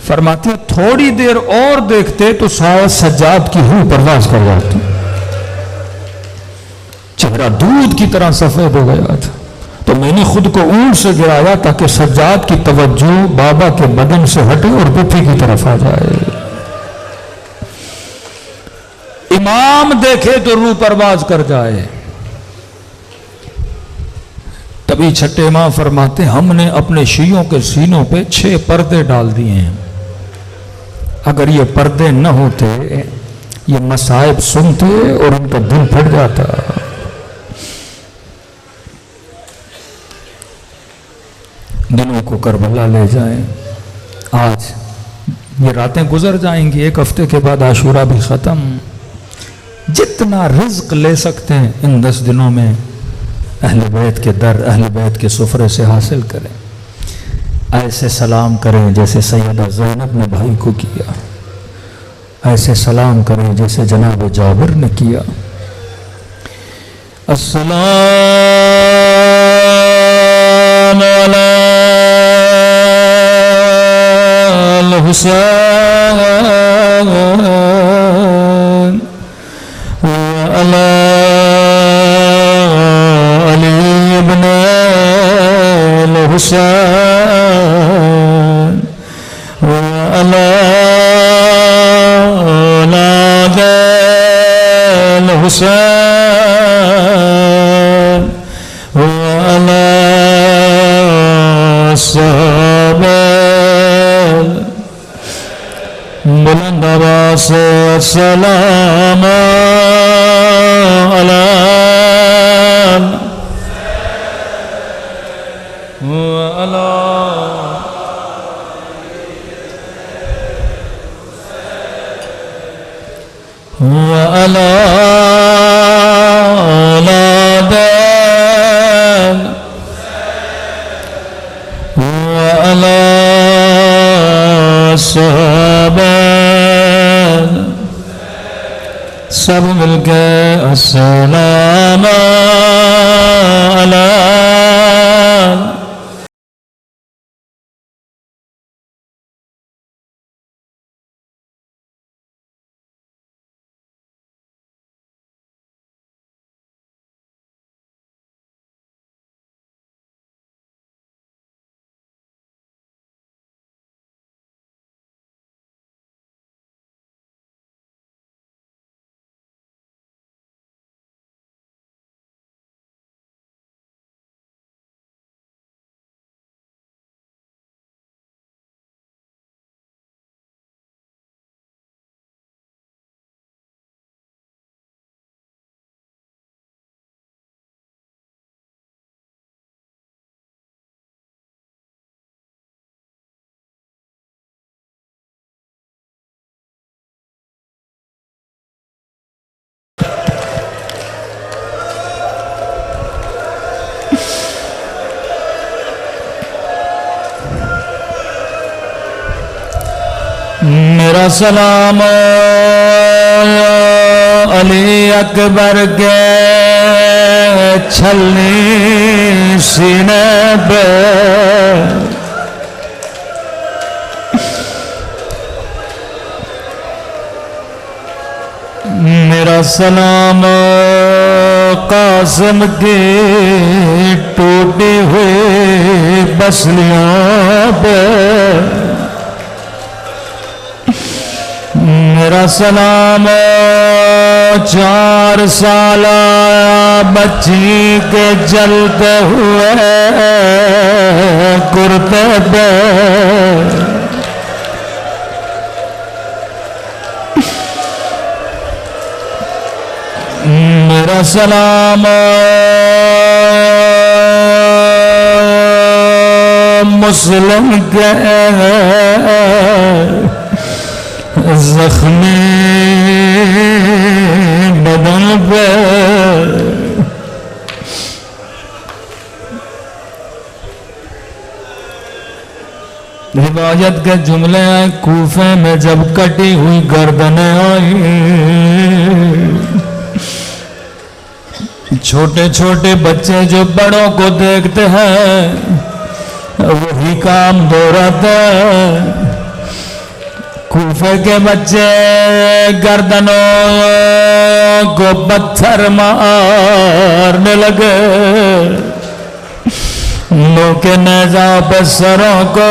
فرماتی ہے تھوڑی دیر اور دیکھتے تو شاید سجاد کی روح پرواز کر جاتی، چہرہ دودھ کی طرح سفید ہو گیا تھا۔ تو میں نے خود کو اونٹ سے گرایا تاکہ سجاد کی توجہ بابا کے بدن سے ہٹے اور پٹھی کی طرف آ جائے۔ امام دیکھے تو روح پرواز کر جائے۔ تبھی چھٹے امام فرماتے ہم نے اپنے شیعوں کے سینوں پہ 6 پردے ڈال دیے ہیں، اگر یہ پردے نہ ہوتے یہ مصائب سنتے اور ان کا دل پھٹ جاتا۔ دنوں کو کربلا لے جائیں، آج یہ راتیں گزر جائیں گی، 1 ہفتے کے بعد عاشورہ بھی ختم۔ جتنا رزق لے سکتے ہیں ان 10 دنوں میں اہل بیت کے در، اہل بیت کے سفرے سے حاصل کریں، ایسے سلام کریں جیسے سیدہ زینب نے بھائی کو کیا، ایسے سلام کریں جیسے جناب جابر نے کیا۔ السلام علی الحسین وعلی علی ابن الحسین وعلی اولاد الحسین وعلی صحابہ بلند آواز سے السلام علی وعلی وعلی اولاد وعلی صحابہ سب مل کے السلام علی میرا سلام علی اکبر کے چھلنی سینے پہ میرا سلام قاسم کی ٹوٹی ہوئی بسلیوں پہ میرا سلام 4 سالہ بچی کے جلتے ہوئے کرتے پہ میرا سلام مسلم کے زخمی بدن پہ روایت کے جملے ہیں کوفے میں جب کٹی ہوئی گردنیں آئی چھوٹے چھوٹے بچے جو بڑوں کو دیکھتے ہیں وہی کام دہراتے ہیں کوفے کے بچے گردنوں کو پتھر مارنے لگے منہ کے نیزوں پہ سروں کو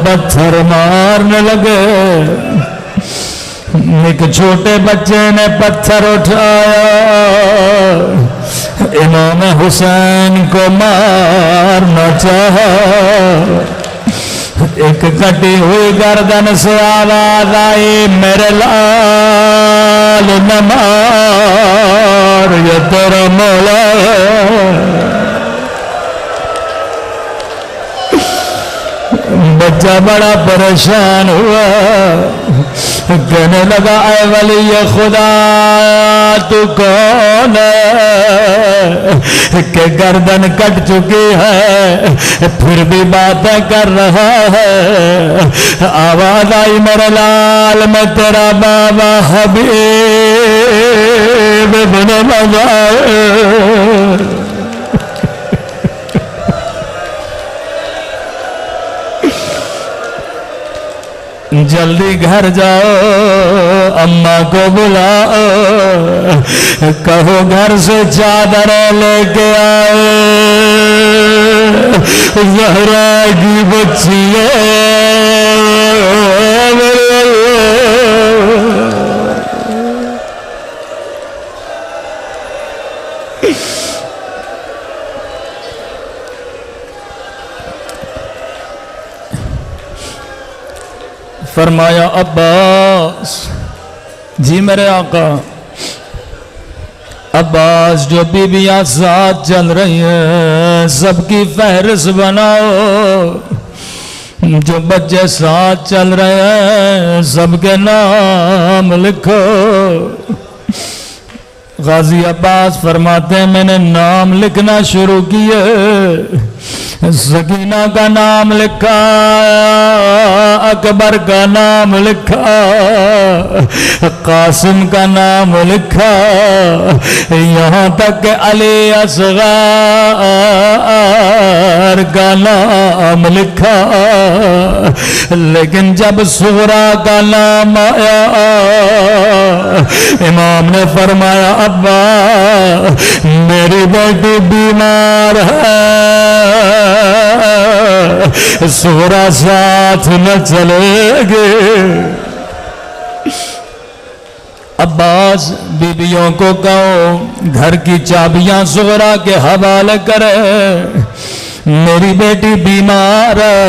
پتھر مارنے لگے ایک چھوٹے بچے نے پتھر اٹھایا امام حسین کو مارنا چاہا ایک کٹی ہوئی گردن سے آواز آئی میرے لال نہ مار یہ تیرا مولا بچہ بڑا پریشان ہوا، کہنے لگا اے ولی خدا تو کون ہے کہ گردن کٹ چکی ہے پھر بھی باتیں کر رہا ہے؟ آواز آئی میرے لال میں تیرا بابا حبیب بن لگا، جلدی گھر جاؤ، اماں کو بلاؤ، کہو گھر سے چادر لے کے آئے، زہرا کی بچی ہے۔ فرمایا عباس، جی میرے آقا، عباس جو بیویاں ساتھ چل رہی ہیں سب کی فہرست بناؤ، جو بچے ساتھ چل رہے ہیں سب کے نام لکھو۔ غازی عباس فرماتے ہیں میں نے نام لکھنا شروع کیے، سکینہ کا نام لکھا، اکبر کا نام لکھا، قاسم کا نام لکھا، یہاں تک کہ علی اصغر کا نام لکھا، لیکن جب صغرا کا نام آیا امام نے فرمایا ابا میری بیٹی بیمار ہے، صغرا ساتھ نہ چلے گے۔ عباس بیویوں کو کہو گھر کی چابیاں صغرا کے حوالے کرے، میری بیٹی بیمار ہے،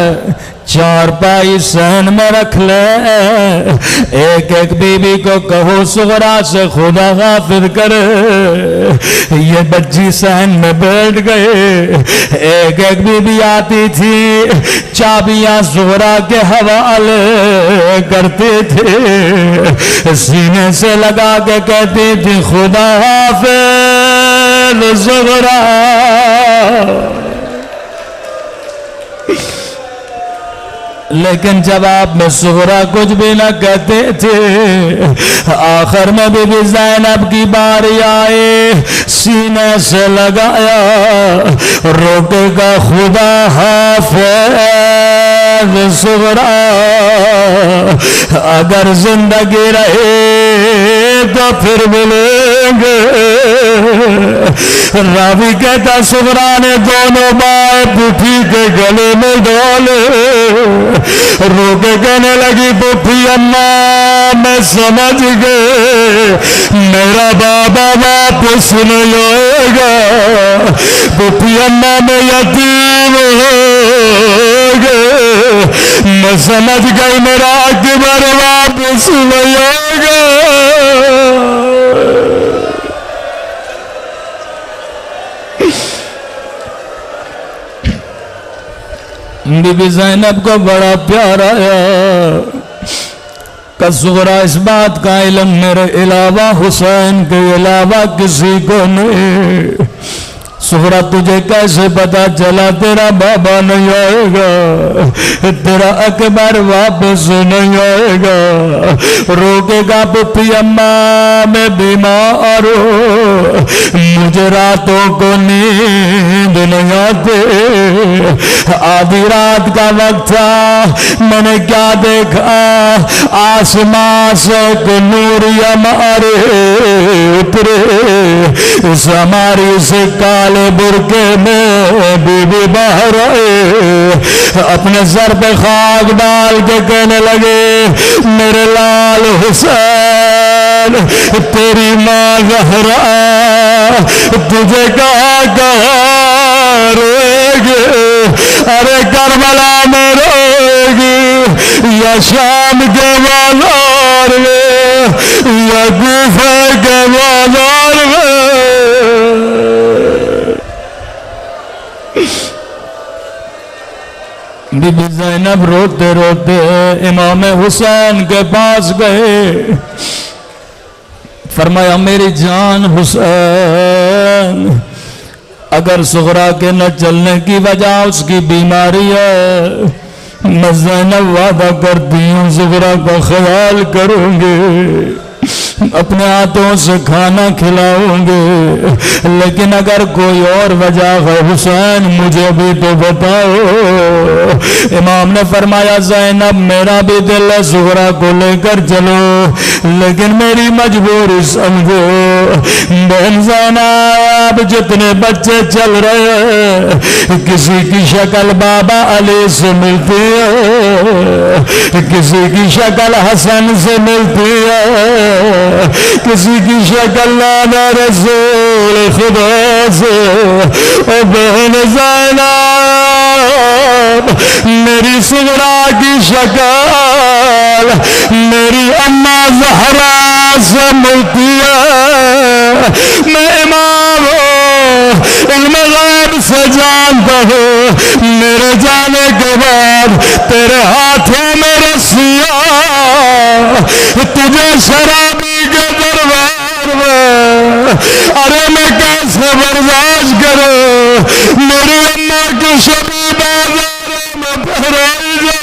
چارپائی صحن میں رکھ لے، ایک ایک بیوی کو کہو صغرا سے خدا غافل کرے۔ یہ بچی صحن میں بیٹھ گئے، ایک ایک بیوی آتی تھی چابیاں صغرا کے حوالے کرتے تھے، سینے سے لگا کے کہتی تھی خدا حافظ صغرا۔ لیکن جواب میں صغرا کچھ بھی نہ کہتے تھے۔ آخر میں بی بی زینب کی باری آئے، سینے سے لگایا، روکے گا خدا حافظ صغرا، اگر زندگی رہے تو پھر ملیں گے۔ راوی کہتا صغرا نے دونوں بائیں پٹھی کے گلے میں ڈالے، رو کے کہنے لگی پٹھی اماں میں سمجھ گئے میرا بابا واپس نہیں آئے گا، پٹھی اماں میں یتیم ہو گئے، میں سمجھ گئی میرا اکبر واپس نہیں آئے گا۔ بی بی زینب کو بڑا پیار آیا کہ صغرا اس بات کا علم میرے علاوہ حسین کے علاوہ کسی کو نہیں، صغرا تجھے کیسے پتا چلا تیرا بابا نہیں آئے گا، تیرا اکبر واپس نہیں آئے گا؟ روکے گا پپی اماں میں بیمار ہو، مجھے راتوں کو نیند نہیں آتے، آدھی رات کا وقت تھا، میں نے کیا دیکھا، آسمان سے ایک نور ہمارے اترے، اس ہماری سے کالے برکے میں بی بی باہر آئے، اپنے سر پہ خاک ڈال کے کہنے لگے میرے لال حسین تیری ماں زہرا تجھے کہاں کہاں روئے گی، ارے کربلا میں روئے گی یا شام کے بازار میں یا کوفہ کے بازار میں۔ بی بی زینب روتے روتے امام حسین کے پاس گئے، فرمایا میری جان حسین، اگر صغرا کے نہ چلنے کی وجہ اس کی بیماری ہے، میں زینب وعدہ کرتی ہوں صغرا کا خیال کروں گی، اپنے ہاتھوں سے کھانا کھلاؤں گے، لیکن اگر کوئی اور وجہ ہے حسین مجھے بھی تو بتاؤ۔ امام نے فرمایا زینب میرا بھی دل ہے صغرا کو لے کر چلو، لیکن میری مجبوری سمجھو۔ بہن زینب جتنے بچے چل رہے ہیں کسی کی شکل بابا علی سے ملتی ہے، کسی کی شکل حسن سے ملتی ہے، کسی کی شکل نانا رسول خدا سے۔ او بہن زینب میری صغرا کی شکل میری اماں زہرا سے ملتی ہے، میں امام ہوں علم غیب سے جانتا ہوں، میرے جانے کے بعد تیرے ہاتھوں میں رسیاں تجھے شرابی کے دربار میں، ارے میں کیسے برداشت کروں، میری اماں کی شبی بازاروں میں پھرائی جائے۔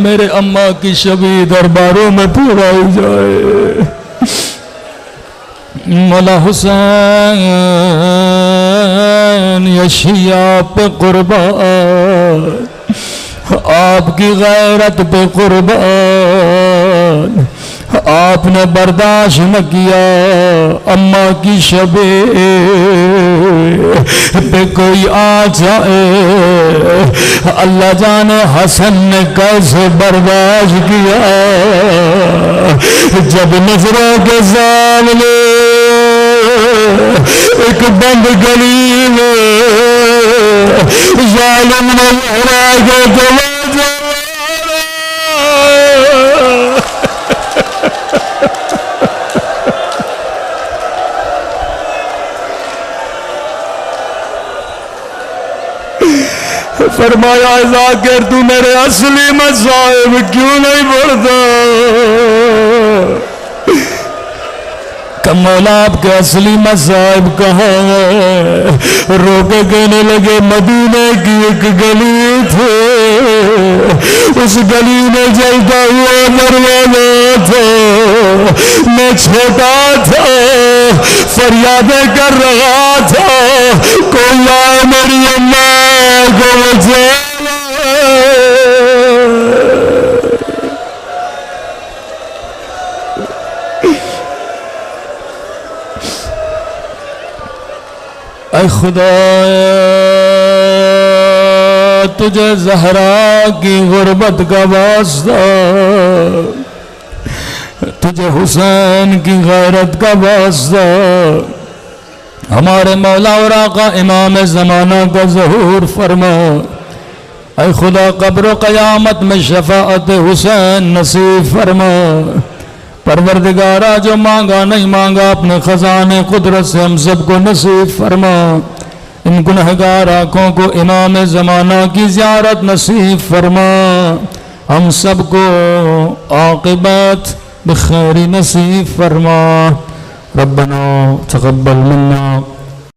میرے اماں کی شبی درباروں میں پھرائی جائے۔ مولا حسین یشیع پہ قربان، آپ کی غیرت پہ قربان، آپ نے برداشت نہ کیا اماں کی شبے پہ کوئی آ جائے۔ اللہ جانے حسن نے کیسے برداشت کیا، جب نظروں کے سامنے ایک بند گلی میں ظالم نے لہرا کے دروازہ فرمایا ذاکر تو میرے اصلی مصائب کیوں نہیں پڑھتا؟ کہ مولا آپ کے اصلی مصائب کہاں ہیں؟ رو کے کہنے لگے مدینے کی ایک گلی تھے، اس گلی میں جلتا ہوا دروازہ تھا، میں چھوٹا تھا فریادیں کر رہا تھا، کوئی آئے میری اماں کو بچا۔ اے خدا تجھے زہرا کی غربت کا واسطہ، تجھے حسین کی غیرت کا واسطہ، ہمارے مولا اور آقا امام زمانہ کا ظہور فرما۔ اے خدا قبر و قیامت میں شفاعت حسین نصیب فرما۔ پروردگارا جو مانگا نہیں مانگا اپنے خزانے قدرت سے ہم سب کو نصیب فرما۔ ان گنہگار آنکھوں کو امام زمانہ کی زیارت نصیب فرما، ہم سب کو عاقبت بخیر نصیب فرما۔ ربنا تقبل منا